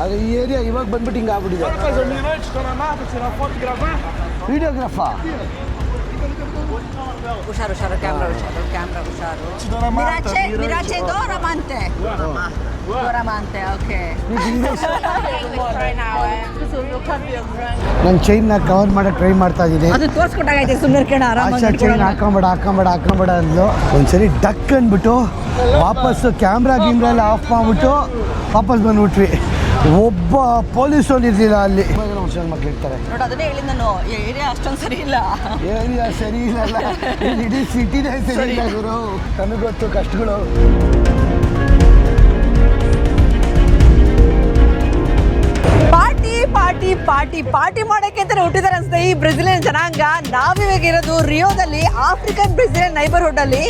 ಅದು ಈ ಏರಿಯಾ ಇವಾಗ ಬಂದ್ಬಿಟ್ಟು ಹಿಂಗೆ ಆಗ್ಬಿಟ್ಟಿದೆ. ವಿಡಿಯೋಗ್ರಾಫಾ ಹುಷಾರು ಹುಷಾರು ಕ್ಯಾಮ್ರಾ ಹುಷಾರು ಮಿರಾಚೆ ದೋರಮಂತೆ ಓಕೆ. ನಾನು ಚೈನ್ನ ಕವರ್ ಮಾಡಕ್ಕೆ ಟ್ರೈ ಮಾಡ್ತಾ ಇದ್ದೀನಿ. ಅದು ತೋರಿಸ್ಕೊಟ್ಟಾಗೈತೆ ಸುಮ್ಮನೆ ಕೇಳ ಆರಾಮಾಗಿ ಚೈನ್ ಹಾಕೊಂಬೇಡ ಅಂದ್ಲು. ಒಂದ್ಸರಿ ಡಕ್ ಅಂದ್ಬಿಟ್ಟು ವಾಪಸ್ಸು ಕ್ಯಾಮ್ರಾ ಎಲ್ಲ ಆಫ್ ಮಾಡಿಬಿಟ್ಟು ವಾಪಸ್ ಬಂದ್ಬಿಟ್ವಿ. ಒಬ್ಬ ಪೊಲೀಸ್ ಇರಲಿಲ್ಲ ಅಲ್ಲಿ. ಮಕ್ಳು ಇರ್ತಾರೆ ನೋಡಿ, ಅದನ್ನೇ ಹೇಳಿ ನಾನು, ಏರಿಯಾ ಅಷ್ಟೊಂದು ಸರಿ ಇಲ್ಲ. ಏರಿಯಾ ಸರಿ ಇಲ್ಲ, ಇಡೀ ಸಿಟಿನೇ ಸರಿ ಇಲ್ಲ ಗುರು. ನನಗೆ ಗೊತ್ತು ಕಷ್ಟಗಳು. ಪಾರ್ಟಿ ಮಾಡೋಕ್ಕೆ ಅಂತಾನೆ ಹುಟ್ಟಿದಾರೆ ಅನ್ಸುತ್ತೆ ಈ ಬ್ರೆಜಿಲಿಯನ್ ಜನಾಂಗ. ನಾವಿವಾಗ ಇರೋದು ರಿಯೋದಲ್ಲಿ, ಆಫ್ರಿಕನ್ ಬ್ರೆಜಿಲಿಯನ್ ನೈಬರ್ಹುಡ್ ಅಲ್ಲಿ.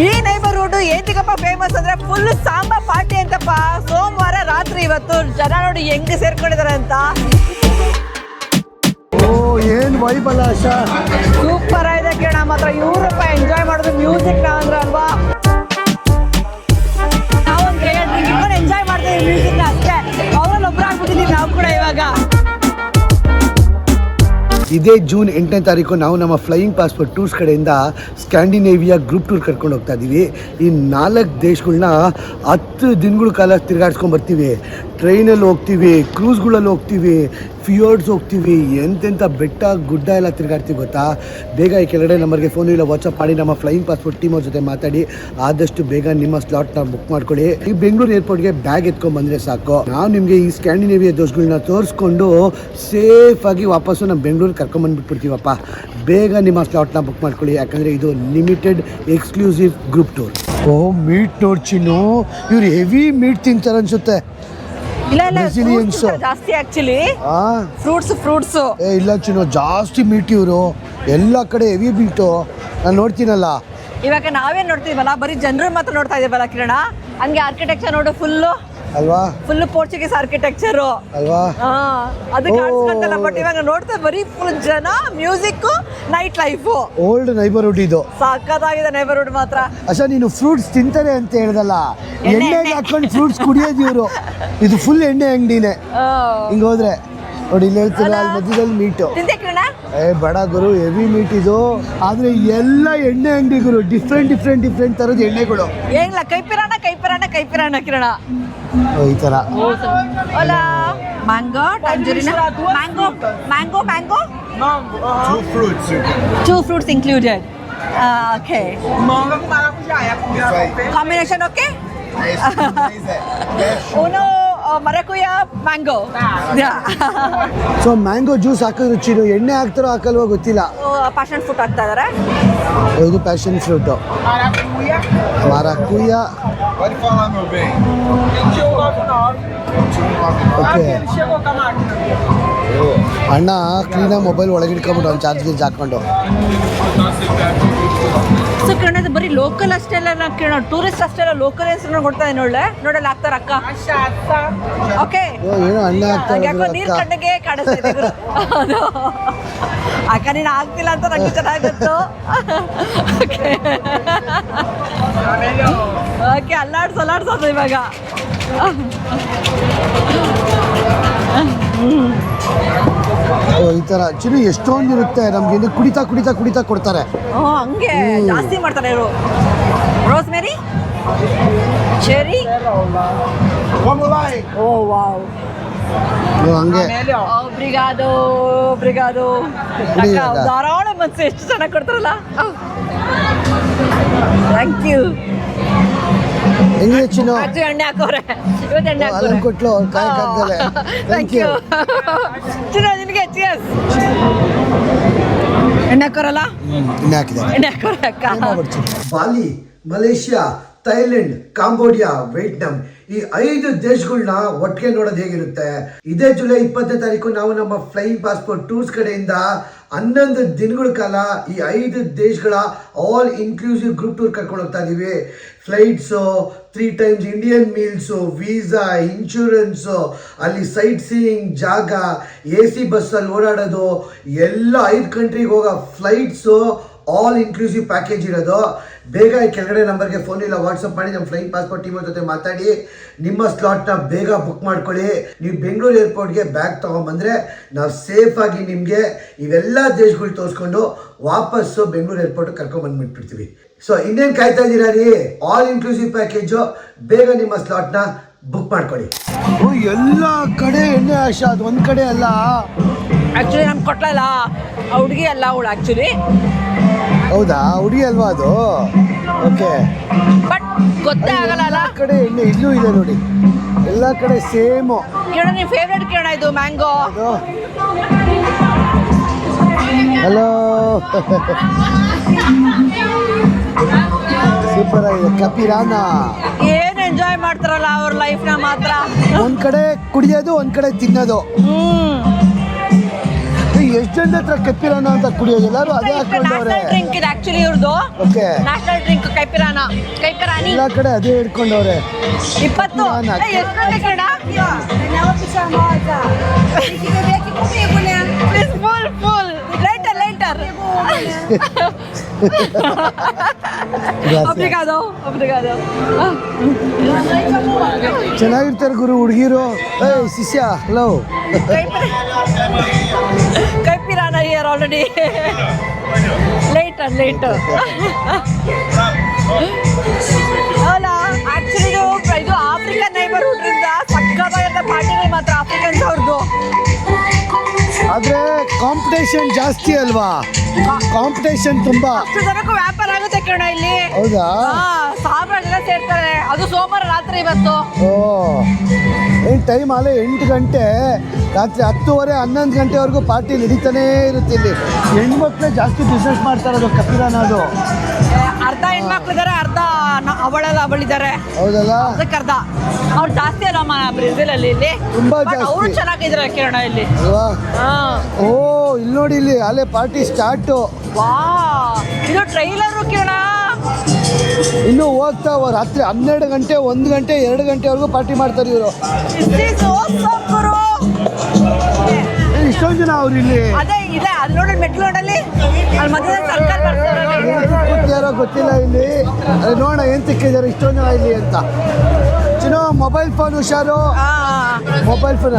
ಈ ನೈಬರ್ಹುಡ್ ಏಂತಿಗಪ್ಪ ಫೇಮಸ್ ಅಂದ್ರೆ ಫುಲ್ ಸಾಂಬಾ ಪಾರ್ಟಿ ಅಂತಪ್ಪ. ಸೋಮವಾರ ರಾತ್ರಿ ಇವತ್ತು ಜನ ನೋಡಿ ಹೆಂಗ್ ಸೇರ್ಕೊಂಡಿದಾರೆ ಅಂತ. ಏನ್ ವೈಬಲ್ಲ ಆಶಾ, ಸೂಪರ್ ಆಗಿದೆ ಕೇಳ. ಮಾತ್ರ ಇವ್ರಪ್ಪ ಎಂಜಾಯ್ ಮಾಡೋದು ಮ್ಯೂಸಿಕ್ ನ ಅಂದ್ರೆ ಅಲ್ವಾ. ನಾವೊಂದು ಎಂಜಾಯ್ ಮಾಡ್ತೀವಿ ಮ್ಯೂಸಿಕ್ ನ ಅಷ್ಟೇ. ಅವ್ರಲ್ಲಿ ಒಬ್ರು ಆಗ್ಬಿಟ್ಟಿದೀವಿ ನಾವು ಕೂಡ ಇವಾಗ. ಇದೇ ಜೂನ್ 8ನೇ ತಾರೀಕು ನಾವು ನಮ್ಮ ಫ್ಲೈಯಿಂಗ್ ಪಾಸ್ಪೋರ್ಟ್ ಟೂರ್ಸ್ ಕಡೆಯಿಂದ ಸ್ಕ್ಯಾಂಡಿನೇವಿಯಾ ಗ್ರೂಪ್ ಟೂರ್ ಕರ್ಕೊಂಡು ಹೋಗ್ತಾ ಇದ್ದೀವಿ. ಈ 4 ದೇಶಗಳನ್ನ 10 ದಿನಗಳ ಕಾಲ ತಿರುಗಾಡ್ಸ್ಕೊಂಡು ಬರ್ತೀವಿ. ಟ್ರೈನಲ್ಲಿ ಹೋಗ್ತೀವಿ, ಕ್ರೂಸ್ಗಳಲ್ಲಿ ಹೋಗ್ತೀವಿ, ಫಿಯೋರ್ಡ್ಸ್ ಹೋಗ್ತೀವಿ, ಎಂತೆಂಥ ಬೆಟ್ಟ ಗುಡ್ಡ ಎಲ್ಲ ತಿರುಗಾಡ್ತೀವಿ ಗೊತ್ತಾ. ಬೇಗ ಈ ಕೆಳಗಡೆ ನಂಬರ್ಗೆ ಫೋನ್ ಇಲ್ಲ ವಾಟ್ಸಪ್ ಮಾಡಿ ನಮ್ಮ ಫ್ಲೈಯಿಂಗ್ ಪಾಸ್ಪೋರ್ಟ್ ಟೀಮ್ ಅವ್ರ ಜೊತೆ ಮಾತಾಡಿ ಆದಷ್ಟು ಬೇಗ ನಿಮ್ಮ ಸ್ಲಾಟ್ನ ಬುಕ್ ಮಾಡ್ಕೊಳ್ಳಿ. ಈ ಬೆಂಗಳೂರು ಏರ್ಪೋರ್ಟ್ಗೆ ಬ್ಯಾಗ್ ಎತ್ಕೊಂಡು ಬಂದರೆ ಸಾಕು. ನಾವು ನಿಮಗೆ ಈ ಸ್ಕ್ಯಾಂಡಿನೇವಿಯಾ ದೇಶಗಳನ್ನ ತೋರಿಸ್ಕೊಂಡು ಸೇಫಾಗಿ ವಾಪಸ್ಸು ನಮ್ಮ ಬೆಂಗಳೂರು ಕರ್ಕೊಂಡ್ಬಂದ್ಬಿಟ್ಬಿಡ್ತೀವಪ್ಪ. ಬೇಗ ನಿಮ್ಮ ಸ್ಲಾಟ್ನ ಬುಕ್ ಮಾಡ್ಕೊಳ್ಳಿ, ಯಾಕಂದರೆ ಇದು limited exclusive group tour. Meat ನೋಡ್ಚಿನ್ನು, ಇವ್ರು ಹೆವಿ ಮೀಟ್ ತಿಂತಾರೆ ಅನ್ಸುತ್ತೆ. ಜಾಸ್ತಿ ಆಕ್ಚುಲಿ ಫ್ರೂಟ್ಸ್ ಇಲ್ಲ ಚಿನ್ನು, ಜಾಸ್ತಿ ಮೀಟ್ ಇವರು. ಎಲ್ಲ ಕಡೆ ಹೆವಿ ಮೀಟು ನಾನು ನೋಡ್ತೀನಲ್ಲ. ಇವಾಗ ನಾವೇನ್ ನೋಡ್ತೀವಲ್ಲ, ಬರೀ ಜನರು ಮಾತ್ರ ನೋಡ್ತಾ ಇದೀವಲ್ಲ ಕಿರಣ. ಹಂಗೆ ಆರ್ಕಿಟೆಕ್ಚರ್ ನೋಡು, ಅಲ್ವಾ, ಫುಲ್ ಪೋರ್ಚುಗೀಸ್ ಆರ್ಕಿಟೆಕ್ಚರ್ ಅಲ್ವಾ. ಅದು ಕಾಣಿಸ್ಕೊಂತಲ್ಲ. ಬಟ್ ಇವಾಗ ನೋಡ್ತಾ ಬರೀ ಫುಲ್ ಜನ, music, night life. Old neighbourhood ಇದು. ಸಖತ್ತಾಗಿದೆ ನೈಬರ್ಹುಡ್ ಮಾತ್ರ. ಅಷ್ಟೇ, ನೀನು ಫ್ರೂಟ್ಸ್ ತಿಂತಾರೆ ಅಂತ ಹೇಳ್ದಲ್ಲ, ಎಣ್ಣೆಗೆ ಹಾಕೊಂಡು ಫ್ರೂಟ್ಸ್ ಕುಡಿಯೋದು ಇವರು. ಇದು ಫುಲ್ ಎಣ್ಣೆ ಅಂಗಡಿನೇ. ಹಿಂಗೆ ಹೋದ್ರೆ ನೋಡಿ, ಇಲ್ಲಿ ಹೇಳ್ತೀರ ಅಲ್ಲಿ ಮಧ್ಯದಲ್ಲಿ ಮೀಟು. ಬೇಡ ಗುರು, ಹೆವಿ ಮೀಟ್ ಇದು. ಆದ್ರೆ ಎಲ್ಲ ಎಣ್ಣೆ ಅಂಗಡಿ ಗುರು, ಡಿಫ್ರೆಂಟ್ ತರದ ಎಣ್ಣೆಗಳು. ಏನಿಲ್ಲ, ಕೈಪಿರಾಣ ಕಿರಣ ಈ ತರ. Mango, tangerine, mango. Two fruits included. Okay. Combination okay? Uno maracuya mango. So mango juice ಹಾಕಿದ್ರು ಚಿರು, ಎಣ್ಣೆ ಹಾಕ್ತಾರೋ ಹಾಕಲ್ವೋ ಗೊತ್ತಿಲ್ಲ. ಪ್ಯಾಷನ್ ಫ್ರೂಟ್ ಹಾಕ್ತಾ ಇದಾರೆ. ಇದು ಪ್ಯಾಷನ್ ಫ್ರೂಟು, ಮಾರಾಕುಯ. ಓಕೆ, ಅಣ್ಣ ಕ್ಲೀನಾಗಿ ಮೊಬೈಲ್ ಒಳಗೆ ಇಟ್ಕೊಂಬಿಟ್ಟು ಅವ್ನು ಚಾರ್ಜ್ ಹಾಕೊಂಡು. ಸೊ ಕಿರಣ, ಬರೀ ಲೋಕಲ್ ಅಷ್ಟೇ ಅಲ್ಲ ಕಿರಣ, ಟೂರಿಸ್ಟ್ ಅಷ್ಟೇ ಅಲ್ಲ, ಲೋಕಲ್ ಹೆಸರು ಕೊಡ್ತಾ ಇದೆ ನೋಡಲ್ಲ ಹಾಕ್ತಾರ ಅಕ್ಕ. ಓಕೆ, ಏನೋ ಅಣ್ಣ ಹಾಕ್ತಾರೆ, ನೀರು ಕಣ್ಣಿಗೆ ಕಾಣಿಸ್ತಾ ಇದೆ ಅಕ್ಕ. ನೀನು ಆಗ್ತಿಲ್ಲ ಅಂತ ನಂಗೆ ಚೆನ್ನಾಗಿ ಗೊತ್ತು. ಓಕೆ, ಅಲ್ಲಾಡ್ಸೋದು ಇವಾಗ. ಈ ತರ ಚಿರು ಎಷ್ಟೊಂದು ಇರುತ್ತೆ ನಮ್ಗೆ. ಕುಡಿತಾ ಕೊಡ್ತಾರೆ. ಹಂಗೆ ಜಾಸ್ತಿ ಮಾಡ್ತಾರೆ ಇವರು. ರೋಸ್ಮೆರಿ, ಚೆರಿ, ಓ ವಾವ್, ಹಂಗೆ. ಬ್ರಿಗಾದೋ ಧಾರಾಳ ಮನ್ಸು, ಎಷ್ಟು ಚೆನ್ನಾಗಿ ಕೊಡ್ತಾರಲ್ಲ. Thank you. ಹೆಂಗಿದೆ ಚಿನ್ನು? ಎಣ್ಣೆ ಹಾಕೋರೆ ಇವತ್ತು, ಎಣ್ಣೆ ಹಾಕೋರೆ ಕೊಟ್ಲು ಕಾಯಕಾಗ್ದಲೆ. ಥ್ಯಾಂಕ್ ಯು ಚಿನ್ನು, ನಿನಗೆ ಚಿಯರ್ಸ್. ಎಣ್ಣೆ ಹಾಕೋರಲ್ಲ, ಎಣ್ಣೆ ಹಾಕೋರೆ ಅಕ್ಕ. ಬಾಲಿ, ಮಲೇಷಿಯಾ, ಥೈಲ್ಯಾಂಡ್, ಕಾಂಬೋಡಿಯಾ, ವಿಯೆಟ್ನಾಂ, ಈ 5 ದೇಶಗಳನ್ನ ಒಟ್ಟಿಗೆ ನೋಡೋದು ಹೇಗಿರುತ್ತೆ. ಇದೇ ಜುಲೈ 20ನೇ ತಾರೀಕು ನಾವು ನಮ್ಮ ಫ್ಲೈಯಿಂಗ್ ಪಾಸ್ಪೋರ್ಟ್ ಟೂರ್ಸ್ ಕಡೆಯಿಂದ 11 ದಿನಗಳ ಕಾಲ ಈ 5 ದೇಶಗಳ ಆಲ್ ಇನ್ಕ್ಲೂಸಿವ್ ಗ್ರೂಪ್ ಟೂರ್ ಕರ್ಕೊಂಡು ಹೋಗ್ತಾ ಇದೀವಿ. Flights, 3 times Indian meals, visa, insurance, ಅಲ್ಲಿ ಸೈಟ್ ಸೀಯಿಂಗ್ ಜಾಗ, AC ಬಸ್ಸಲ್ಲಿ ಓಡಾಡೋದು, ಎಲ್ಲ 5 ಕಂಟ್ರಿಗೆ ಹೋಗೋ ಫ್ಲೈಟ್ಸು, ಆಲ್ ಇನ್ಕ್ಲೂಸಿವ್ ಪ್ಯಾಕೇಜ್ ಇರೋದು. ಬೇಗ ಈ ಕೆಳಗಡೆ ನಂಬರ್ಗೆ ಫೋನ್ ಇಲ್ಲ ವಾಟ್ಸಪ್ ಮಾಡಿ ನಮ್ಮ ಫ್ಲೈಯಿಂಗ್ ಪಾಸ್ಪೋರ್ಟ್ ಟೀಮ್ ಜೊತೆ ಮಾತಾಡಿ ನಿಮ್ಮ ಸ್ಲಾಟ್ನ ಬೇಗ ಬುಕ್ ಮಾಡ್ಕೊಳ್ಳಿ. ನೀವು ಬೆಂಗಳೂರು ಏರ್ಪೋರ್ಟ್ಗೆ ಬ್ಯಾಗ್ ತೊಗೊಂಬಂದರೆ ನಾವು ಸೇಫಾಗಿ ನಿಮಗೆ ಇವೆಲ್ಲ ದೇಶಗಳು ತೋರಿಸ್ಕೊಂಡು ವಾಪಸ್ಸು ಬೆಂಗಳೂರು ಏರ್ಪೋರ್ಟ್ ಕರ್ಕೊಂಡ್ಬಂದ್ಬಿಟ್ಬಿಡ್ತೀವಿ. ಸೊ ಇನ್ನೇನು ಕಾಯ್ತಾ ಇದ್ದೀರಾ ರೀ? ಆಲ್ ಇನ್ಕ್ಲೂಸಿವ್ ಪ್ಯಾಕೇಜು, ಬೇಗ ನಿಮ್ಮ ಸ್ಲಾಟ್ನ ಬುಕ್ ಮಾಡ್ಕೊಳ್ಳಿ. ಎಲ್ಲ ಕಡೆ ಎಣ್ಣೆ ಆಶಾ, ಅದು ಒಂದು ಕಡೆ ಅಲ್ಲ. ಆ್ಯಕ್ಚುಲಿ ನಮ್ಗೆ ಕೊಟ್ಲಲ್ಲ ಆ ಹುಡುಗಿ ಅಲ್ಲ ಅವಳು ಆ್ಯಕ್ಚುಲಿ. ಹೌದಾ? ಹುಡುಗಿ ಅಲ್ವಾ ಅದು? ಓಕೆ. ಬಟ್ ಗೊತ್ತೇ ಆಗಲ್ಲ ಅಲ್ಲ. ಕಡೆ ಎಣ್ಣೆ ಇಲ್ಲೂ ಇದೆ ನೋಡಿ, ಎಲ್ಲ ಕಡೆ ಸೇಮು. ಕೇಳ ನಿಮ್ಮ ಫೇವ್ರೇಟ್ ಕೇಳ ಇದು ಮ್ಯಾಂಗೋ. ಹಲೋ ಸೂಪರ್ ಆಗಿದೆ. ಕಪಿರಾನ ಏನ್ ಎಂಜಾಯ್ ಮಾಡ್ತಾರಲ್ಲ ಅವ್ರ ಲೈಫ್ನ ಮಾತ್ರ. ಒಂದ್ ಕಡೆ ಕುಡಿಯೋದು, ಒಂದ್ ಕಡೆ ತಿನ್ನೋದು. ಎಷ್ಟು ಜನ ಹತ್ರ ಕಪಿರಾನ ಅಂತ ಕುಡಿಯೋದು, ಎಲ್ಲರೂ ಅದೇ ಹಾಕೊಂಡವ್ರೆ. ಡ್ರಿಂಕ್ ಇದೆ ಆಕ್ಚುಲಿ ಇವ್ರದ್ದು. ಓಕೆ, ನ್ಯಾಷನಲ್ ಡ್ರಿಂಕ್ ಕೈಪಿರಾನ, ಕೈಪಿರಾನಿ. ಎಲ್ಲ ಕಡೆ ಅದೇ ಹಿಡ್ಕೊಂಡವ್ರೆ. 20 ಎಷ್ಟು ಗಂಟೆ ಕೇಳ? Full full lighter lighter. Obrigado, obrigado. ಚೆನ್ನಾಗಿರ್ತಾರೆ ಗುರು ಹುಡುಗಿರು. ಏಯ್ ಶಿಷ್ಯ, ಹಲೋ. ಕೈಪಿರಾನ ಹಿಯರ್ ಆಲ್ರೆಡಿ. Later later. ಅಲ್ಲ ಆಕ್ಚುಲಿ ಇದು ಆಫ್ರಿಕನ್ ನೈಬರ್ಹುಡ್ ಇಂದ ಸಕ್ಕತ್ತಾಗಿರುತ್ತೆ ಪಾರ್ಟಿಗಳು ಮಾತ್ರ ಆಫ್ರಿಕನ್ಸ್ ಅವ್ರದ್ದು. ಆದ್ರೆ ಕಾಂಪಿಟೇಷನ್ ಜಾಸ್ತಿ ಅಲ್ವಾ? ಕಾಂಪಿಟೇಷನ್ ತುಂಬಾ. ಅಷ್ಟು ಜನಕ್ಕೂ ವ್ಯಾಪಾರ ಆಗುತ್ತೆ ಕಣ ಇಲ್ಲಿ. ಹೌದಾ? ಸಾವಿರ ಜನ ಸೇರ್ತಾರೆ. ಅದು ಸೋಮವಾರ ರಾತ್ರಿ ಇವತ್ತು. ಓ, ಏನು ಟೈಮ್ ಅಲ್ಲ, 8 ಗಂಟೆ ರಾತ್ರಿ 10:30 11 ಗಂಟೆವರೆಗೂ ಪಾರ್ಟಿ ನಡೀತಾನೇ ಇರುತ್ತೆ ಇಲ್ಲಿ. ಹೆಣ್ಮಕ್ಳೇ ಜಾಸ್ತಿ ಬಿಸ್ನೆಸ್ ಮಾಡ್ತಾರದು ಕಪಿರಾನ. ಅದು ಅರ್ಧ ಹೆಣ್ಮಕ್ಳು ಇದಾರೆ, ಅರ್ಧ ಅವಳಿದ್ದಾರೆ. ಹೌದಲ್ಲ? ಅದಕ್ಕೆ ಅರ್ಧ ಅವ್ರು ಜಾಸ್ತಿ ಅಲ್ಲಮ್ಮ ಬ್ರೆಜಿಲ್ ಅಲ್ಲಿ. ಇಲ್ಲಿ ತುಂಬಾ ಜಾಸ್ತಿ. ಅವರು ಚೆನ್ನಾಗಿದ್ದಾರೆ ಕಿರಣ ಇಲ್ಲಿ ಅಲ್ವಾ? ಹಾ. ಓ, ಇಲ್ಲಿ ನೋಡಿ, ಇಲ್ಲಿ ಅಲ್ಲೇ ಪಾರ್ಟಿ ಸ್ಟಾರ್ಟು. ವಾ, ಇದು ಟ್ರೈಲರು ಕಿರಣ. ಇನ್ನು ಹೋಗ್ತಾ ರಾತ್ರಿ 12 ಗಂಟೆ 1 ಗಂಟೆ 2 ಗಂಟೆವರೆಗೂ ಪಾರ್ಟಿ ಮಾಡ್ತಾರೆ ಇವರು. ಇಷ್ಟೊಂದು ಜನ ಅವ್ರು ಇಲ್ಲಿ. ಅದೇ ಇದೆ, ಅಲ್ಲಿ ನೋಡಿ ಮೆಟ್ಲು ರೋಡಲ್ಲಿ ಅಲ್ಲಿ ಮಧ್ಯದಲ್ಲಿ ಸರ್ಕಲ್ ಬರ್ತಾರೆ. ಗೊತ್ತಿಲ್ಲ ಇಲ್ಲಿ. ಅಲ್ಲಿ ನೋಡೋಣ ಏನ್ ಸಿಕ್ಕಿದ್ದಾರೆ ಇಷ್ಟೊಂದು ಜನ ಇಲ್ಲಿ ಅಂತ. ಚಿನ್ನೋ ಮೊಬೈಲ್ ಫೋನ್ ಹುಷಾರು. ಮೊಬೈಲ್ ಫೋನ್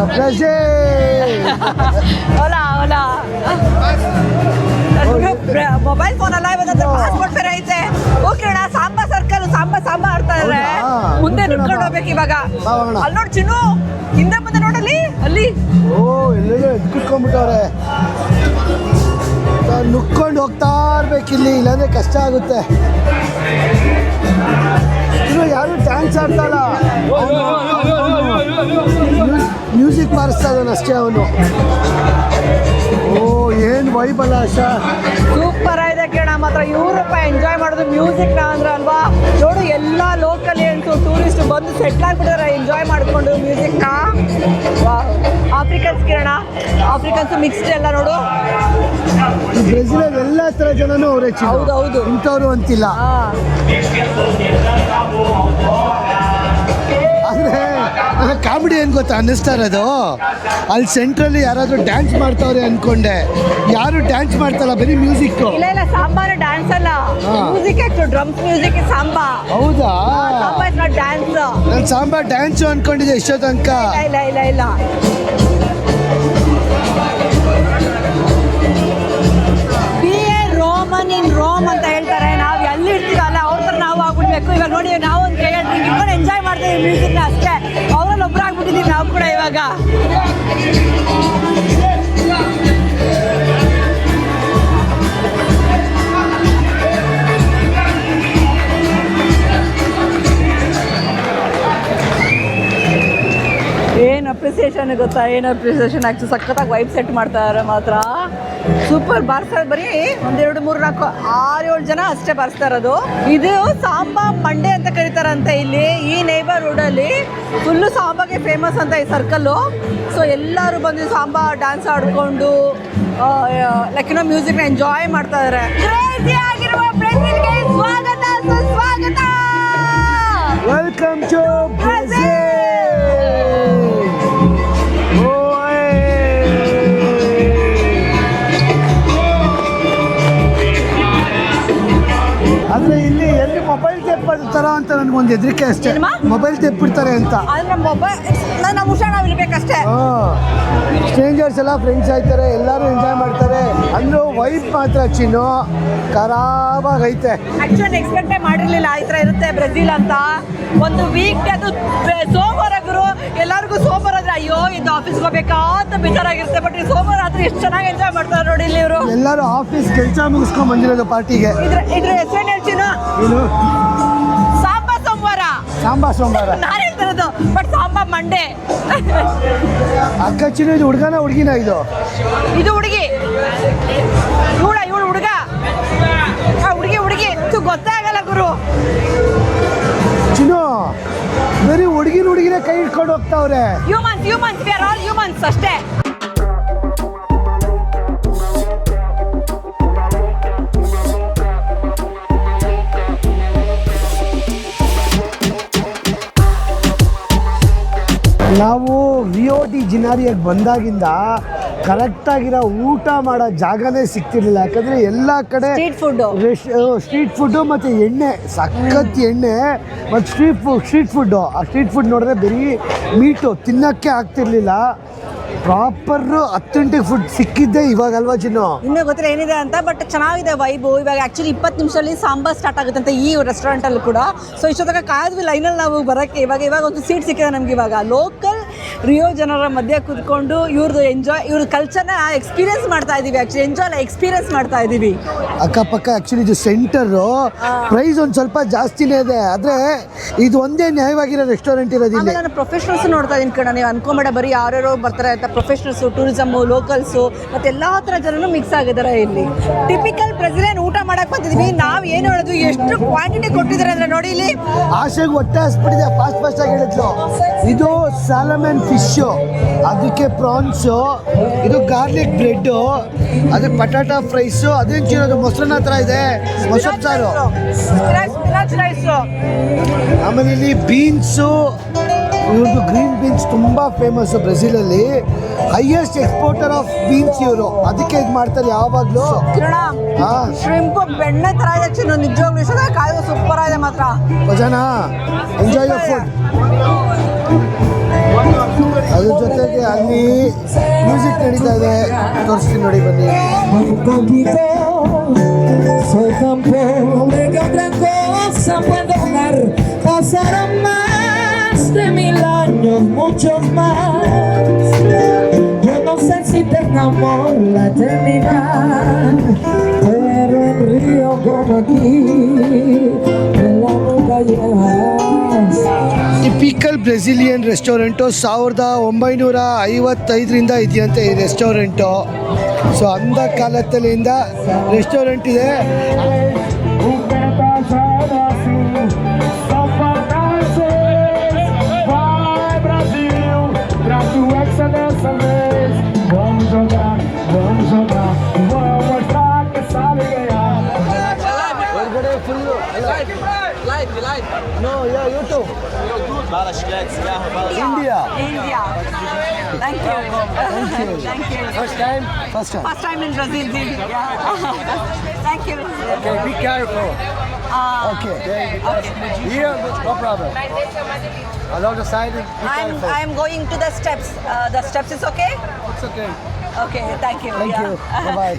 ಮೊಬೈಲ್ ಫೋನ್ ಅಲ್ಲ, ಇವತ್ತು ಪಾಸ್ಪೋರ್ಟ್ ಬೇರೆ ಐತೆ. ಓಕೆ ಅಣ್ಣ, ಸಾಂಬಾ ಸರ್ಕಲ್ ಸಾಂಬಾ ಆಡ್ತಾ ಇದ್ರೆ ಮುಂದೆ ನುಡ್ಕೊಂಡು ಹೋಗ್ಬೇಕು ಇವಾಗ. ಅಲ್ಲಿ ನೋಡಿ ಚಿನ್ನು, ಹಿಂದೆ ಮುಂದೆ ನೋಡಲ್ಲಿ ಅಲ್ಲಿ. ಓ, ಎಲ್ಲೆಲ್ಲೋ ಕುತ್ಕೊಂಡ್ಬಿಟ್ಟವ್ರೆ. ನುಕ್ಕೊಂಡು ಹೋಗ್ತಾ ಇರ್ಬೇಕಿಲ್ಲಿ, ಇಲ್ಲಾಂದ್ರೆ ಕಷ್ಟ ಆಗುತ್ತೆ. ಇನ್ನು ಯಾರು ಡ್ಯಾನ್ಸ್ ಆಡ್ತಾರ, ಮ್ಯೂಸಿಕ್ ಬಾರಿಸ್ತಾ ಇದ್ದಾನೆ ಅಷ್ಟೇ ಅವನು. ಓ, ಏನು ವೈಬಲ್ಲ ಆಶಾ. ಸೂಪರ್ ಆಗಿದೆ ಕೇಳ ಮಾತ್ರ. ಯುರೋಪ ಎಂಜಾಯ್ ಮಾಡೋದು ಮ್ಯೂಸಿಕ್ನ ಅಂದ್ರೆ ಅಲ್ವಾ. ನೋಡು, ಎಲ್ಲ ಲೋಕಲಿಯನ್ಸು ಟೂರಿಸ್ಟ್ ಬಂದು ಸೆಟ್ಲ್ ಆಗ್ಬಿಟ್ಟಿದ್ದಾರೆ ಎಂಜಾಯ್ ಮಾಡಿಕೊಂಡು ಮ್ಯೂಸಿಕ್ನ. ಆಫ್ರಿಕನ್ಸ್ ಕಿರಣ, ಆಫ್ರಿಕನ್ಸು ಮಿಕ್ಸ್ಡ್ ಎಲ್ಲ ನೋಡು. ಬ್ರೆಜಿಲ್ ಎಲ್ಲ ಥರ ಜನನು ಅವರೇ. ಹೌದೌದು, ಇಂಥವ್ರು ಅಂತಿಲ್ಲ. ಆದರೆ ಕಾಮಿಡಿ ಏನು ಗೊತ್ತಾ ಅನ್ನಿಸ್ತಾ ಇರೋದು, ಅಲ್ಲಿ ಸೆಂಟ್ರಲ್ಲಿ ಯಾರಾದರೂ ಡ್ಯಾನ್ಸ್ ಮಾಡ್ತಾವ್ರೆ ಅನ್ಕೊಂಡೆ. ಯಾರು ಡ್ಯಾನ್ಸ್ ಮಾಡ್ತಾರಲ್ಲ, ಬರೀ ಮ್ಯೂಸಿಕ್. ಇಲ್ಲ ಸಾಂಬಾರ ಡ್ಯಾನ್ಸ್ ಅಲ್ಲ, ಮ್ಯೂಸಿಕ್. Drums music Samba. ಹೌದಾ? ಡ್ಯಾನ್ಸ್. ನಾನು ಸಾಂಬಾ ಡ್ಯಾನ್ಸು ಅನ್ಕೊಂಡಿದ್ದೆ ಇಷ್ಟೋ ತನಕ. ಇಲ್ಲ ರೋಮನ್ ಇನ್ ರೋಮ್ ಅಂತ ಹೇಳ್ತಾರೆ. ನಾವು ಎಲ್ಲಿ ಇರ್ತೀವಲ್ಲ ಅವ್ರ ಥರ ನಾವು ಆಗ್ಬಿಡ್ಬೇಕು. ಇವಾಗ ನೋಡಿ, ನಾವು ಒಂದು ಕೈ ಡ್ರಿಂಕ್ ಇಟ್ಕೊಂಡು ಎಂಜಾಯ್ ಮಾಡ್ತೀವಿ ಮ್ಯೂಸಿಕ್ನ ಅಷ್ಟೇ. ಅವರಲ್ಲಿ ಒಬ್ಬರು ಆಗ್ಬಿಟ್ಟಿದ್ದೀವಿ ನಾವು ಕೂಡ ಇವಾಗ. ಏನು ಅಪ್ರಿಸಿಯೇಷನ್ ಗೊತ್ತಾ, ಏನು ಅಪ್ರಿಸಿಯೇಷನ್. ಆ್ಯಕ್ಚುಲಿ ಸಖತ್ತಾಗಿ ವೈಬ್ ಸೆಟ್ ಮಾಡ್ತಾರೆ ಮಾತ್ರ. ಸೂಪರ್ ಬಾರಿಸ್ತಾರೆ. ಬರೀ 1 2 3 4 6 7 ಜನ ಅಷ್ಟೇ ಬಾರಿಸ್ತಾ ಇರೋದು. ಇದು ಸಾಂಬಾ ಮಂಡೆ ಅಂತ ಕರೀತಾರಂತೆ ಇಲ್ಲಿ. ಈ ನೇಬರ್ಹುಡಲ್ಲಿ ಫುಲ್ಲು ಸಾಂಬಾಗೆ ಫೇಮಸ್ ಅಂತ ಈ ಸರ್ಕಲ್ಲು. ಸೊ ಎಲ್ಲರೂ ಬಂದು ಸಾಂಬಾ ಡ್ಯಾನ್ಸ್ ಆಡ್ಕೊಂಡು ಲೈಕ್ ಮ್ಯೂಸಿಕ್ನ ಎಂಜಾಯ್ ಮಾಡ್ತಾ ಇದ್ದಾರೆ. ಕ್ರೇಜಿ ಆಗಿರುವ ಬ್ರೆಜಿಲ್ಗೆ ಸ್ವಾಗತ ಸುಸ್ವಾಗತ. Welcome to Brazil. ಆದರೆ ಇಲ್ಲಿ ಎಲ್ಲಿ ಮೊಬೈಲ್ ತೆಪ್ಪಿಡ್ತಾರ ಅಂತ ನನಗೊಂದು ಹೆದರಿಕೆ ಅಷ್ಟೇ. ಏನಮ್ಮ? ಮೊಬೈಲ್ ತೆಪ್ಪಿಡ್ತಾರೆ ಅಂತ. ಆದರೆ ಮೊಬೈಲ್ ನಮ್ಮ ಹುಷಾರು ನಾವು ಇರ್ಬೇಕಷ್ಟೇ. ಸ್ಟ್ರೇಂಜರ್ಸ್ ಎಲ್ಲ ಫ್ರೆಂಡ್ಸ್ ಆಯ್ತಾರೆ, ಎಲ್ಲರೂ ಎಂಜಾಯ್ ಮಾಡ್ತಾರೆ. ಅಂದರೂ ವೈಬ್ ಮಾತ್ರ ಚಿನ್ನು ಖರಾಬಾಗೈತೆ. ಆ್ಯಕ್ಚುಲಿ ಎಕ್ಸ್ಪೆಕ್ಟೇ ಮಾಡಿರಲಿಲ್ಲ ಈ ಥರ ಇರುತ್ತೆ ಬ್ರೆಜಿಲ್ ಅಂತ. ಒಂದು ವೀಕ್ ಅದು ಸೋಮವಾರ ಗುರು, ಎಲ್ಲರಿಗೂ ಸೋಮವಾರ ಆದರೆ ಅಯ್ಯೋ ಇದು ಆಫೀಸ್ಗೆ ಹೋಗ್ಬೇಕಾ ಅಂತ ಬೇಜಾರಾಗಿರುತ್ತೆ. ಬಟ್ ಈ ಸೋಮವಾರ ಆದರೆ ಎಷ್ಟು ಚೆನ್ನಾಗಿ ಎಂಜಾಯ್ ಮಾಡ್ತಾರೆ ನೋಡಿ ಇಲ್ಲಿ ಇವರು. ಎಲ್ಲರೂ ಆಫೀಸ್ ಕೆಲಸ ಮುಗಿಸ್ಕೊಂಡು ಬಂದಿರೋದು ಪಾರ್ಟಿಗೆ. ಇದ್ರ ಹೆಸರೇನು ಹೇಳ್ತೀನೋ? ಏನು? ಸಾಂಬಾ ಸೋಮವಾರ. ಸಾಂಬಾ ಸೋಮವಾರ ನಾನು ಹೇಳ್ತಿರೋದು, ಬಟ್ ಸಾಂಬಾ ಮಂಡೇ. ಅಕ್ಕ ಚಿನ್ನು, ಇದು ಹುಡುಗನ ಹುಡುಗಿನ? ಇದು ಹುಡುಗಿ. ಇವಳು ಹುಡುಗ. ಹುಡುಗಿ ಗೊತ್ತೇ ಆಗಲ್ಲ ಗುರು. ಚಿನ್ನು ಬರೀ ಹುಡುಗಿನ ಕೈ ಇಟ್ಕೊಂಡು ಹೋಗ್ತಾವ್ರೆ. Humans we are all humans ಅಷ್ಟೇ. ನಾವು VOD ಜಿನಾರಿಯಾಗಿ ಬಂದಾಗಿಂದ ಕರೆಕ್ಟಾಗಿರೋ ಊಟ ಮಾಡೋ ಜಾಗನೇ ಸಿಗ್ತಿರ್ಲಿಲ್ಲ. ಯಾಕಂದರೆ ಎಲ್ಲ ಕಡೆ ಸ್ಟ್ರೀಟ್ ಫುಡ್ಡು ಮತ್ತು ಎಣ್ಣೆ, ಸಖತ್ ಎಣ್ಣೆ ಮತ್ತು ಸ್ಟ್ರೀಟ್ ಫುಡ್ಡು. ಆ ಸ್ಟ್ರೀಟ್ ಫುಡ್ ನೋಡಿದ್ರೆ ಬರೀ ಮೀಟು ತಿನ್ನೋಕ್ಕೆ ಆಗ್ತಿರ್ಲಿಲ್ಲ. ಪ್ರಾಪರ್ ಅಥೆಂಟಿಕ್ ಫುಡ್ ಸಿಕ್ಕಿದ್ದೆ ಇವಾಗ ಅಲ್ವಾ ಚಿನ್ನು? ಇನ್ನೂ ಗೊತ್ತಿಲ್ಲ ಏನಿದೆ ಅಂತ, ಬಟ್ ಚೆನ್ನಾಗಿದೆ ವೈಬು. ಇವಾಗ ಆ್ಯಕ್ಚುಲಿ 20 ನಿಮಿಷದಲ್ಲಿ ಸಾಂಬಾರ್ ಸ್ಟಾರ್ಟ್ ಆಗುತ್ತೆ ಅಂತ ಈ ರೆಸ್ಟೋರೆಂಟಲ್ಲಿ ಕೂಡ. ಸೊ ಇಷ್ಟೊತ್ತಾಗ ಕಾದ್ವಿ ಲೈನಲ್ಲಿ ನಾವು ಬರೋಕ್ಕೆ. ಇವಾಗ ಒಂದು ಸೀಟ್ ಸಿಕ್ಕಿದೆ ನಮ್ಗೆ. ಇವಾಗ ಲೋಕಲ್ ರಿಯೋ ಜನರ ಮಧ್ಯೆ ಕೂತ್ಕೊಂಡು ಇವ್ರ ಕಲ್ಚರ್ನ ಎಕ್ಸ್ಪೀರಿಯನ್ಸ್ ಮಾಡ್ತಾ ಇದ್ದೀವಿ. ಆ್ಯಕ್ಚುಲಿ ಎಕ್ಸ್ಪೀರಿಯನ್ಸ್ ಮಾಡ್ತಾ ಇದ್ದೀವಿ. ಅಕ್ಕಪಕ್ಕ ಆ್ಯಕ್ಚುಲಿ ಇದು ಸೆಂಟರು, ಪ್ರೈಸ್ ಒಂದು ಸ್ವಲ್ಪ ಜಾಸ್ತಿನೇ ಇದೆ. ಆದರೆ ಇದು ಒಂದೇ ನ್ಯಾಯವಾಗಿರೋ ರೆಸ್ಟೋರೆಂಟ್ ಇರೋದಿಲ್ಲ. ನಾನು ಪ್ರೊಫೆಷನಲ್ಸ್ ನೋಡ್ತಾ ಇದ್ದೀನಿ ಕಣ. ನೀವು ಅನ್ಕೊಂಬೇಡ ಬರೀ ಯಾರ್ಯಾರೋ ಬರ್ತಾರೆ ಅಂತ. ಪ್ರೊಫೆಷನಲ್ಸು, ಟೂರಿಸಮು, ಲೋಕಲ್ಸು ಮತ್ತು ಎಲ್ಲ ಥರ ಜನರು ಮಿಕ್ಸ್ ಆಗಿದ್ದಾರೆ ಇಲ್ಲಿ. ಟಿಪಿಕಲ್ ಬ್ರೆಜಿಲಿಯನ್ ಊಟ ಮಾಡಕ್ಕೆ ಬಂದಿದ್ವಿ. ನಾವು ಏನು ಹೇಳೋದು, ಎಷ್ಟು ಕ್ವಾಂಟಿಟಿ ಕೊಟ್ಟಿದ್ದಾರೆ ಅಂದರೆ ನೋಡಿ ಇಲ್ಲಿ. ಆಸೆಗೆ ಹೊಟ್ಟೆ ಹಸ್ಬಿಟ್ಟಿದೆ. ಫಾಸ್ಟಾಗಿ ಹೇಳಿದ್ಲು. ಇದು ಸ್ಯಾಲಮನ್ ಫಿಶ್ಶು, ಅದಕ್ಕೆ ಪ್ರಾನ್ಸು, ಇದು ಗಾರ್ಲಿಕ್ ಬ್ರೆಡ್ಡು, ಅದು ಪಟಾಟಾ ಫ್ರೈಸು, ಅದೇನು ಚಿರೋದು ಮೊಸರನ್ನ ಹತ್ರ ಇದೆ, ಮೊಸರು ಸಾರು. ಆಮೇಲೆ ಇಲ್ಲಿ ಬೀನ್ಸು, ಇವ್ರದ್ದು ಗ್ರೀನ್ ಬೀನ್ಸ್ ತುಂಬ ಫೇಮಸ್ಸು ಬ್ರೆಜಿಲಲ್ಲಿ. ಹೈಯೆಸ್ಟ್ ಎಕ್ಸ್ಪೋರ್ಟರ್ ಆಫ್ ಬೀನ್ಸ್ ಇವರು. ಅದಕ್ಕೆ ಇದು ಮಾಡ್ತಾರೆ ಯಾವಾಗಲೂ. ಶ್ರಿಂಪ್ ಬೆಣ್ಣೆ ಥರ ಇದೆ ಚಿನ್ನು, ನಿಜವಾಗ್ಲೂ ಕಾಯ್ದು ಸೂಪರ್ ಆಗಿದೆ ಮಾತ್ರ. ಭಜನ ಎಂಜಾಯ್ ಯುವರ್ ಫುಡ್. ಅದ್ರ ಜೊತೆಗೆ ಅಲ್ಲಿ ಮ್ಯೂಸಿಕ್ ನಡೀತಾ ಇದೆ, ತೋರಿಸ್ತೀನಿ ನೋಡಿ ಬನ್ನಿ. de 1000 años, muchos más. Yo no sé si tengamos la eternidad, pero en Río como aquí, en la boca llevas. Typical Brazilian restaurant 1955ರಿಂದ ಇದೆಯಂತೆ ಈ ರೆಸ್ಟೋರೆಂಟು. ಸೊ ಅಂದ ಕಾಲದಲ್ಲಿಂದ ರೆಸ್ಟೋರೆಂಟ್ ಇದೆ. No, yeah, YouTube. India. Thank you. First time? First time in Brazil. Yeah. Thank you. Okay, be careful. Okay. Here, no problem. Along the side, be careful. I'm going to the steps. The steps is okay? It's okay. Okay thank you.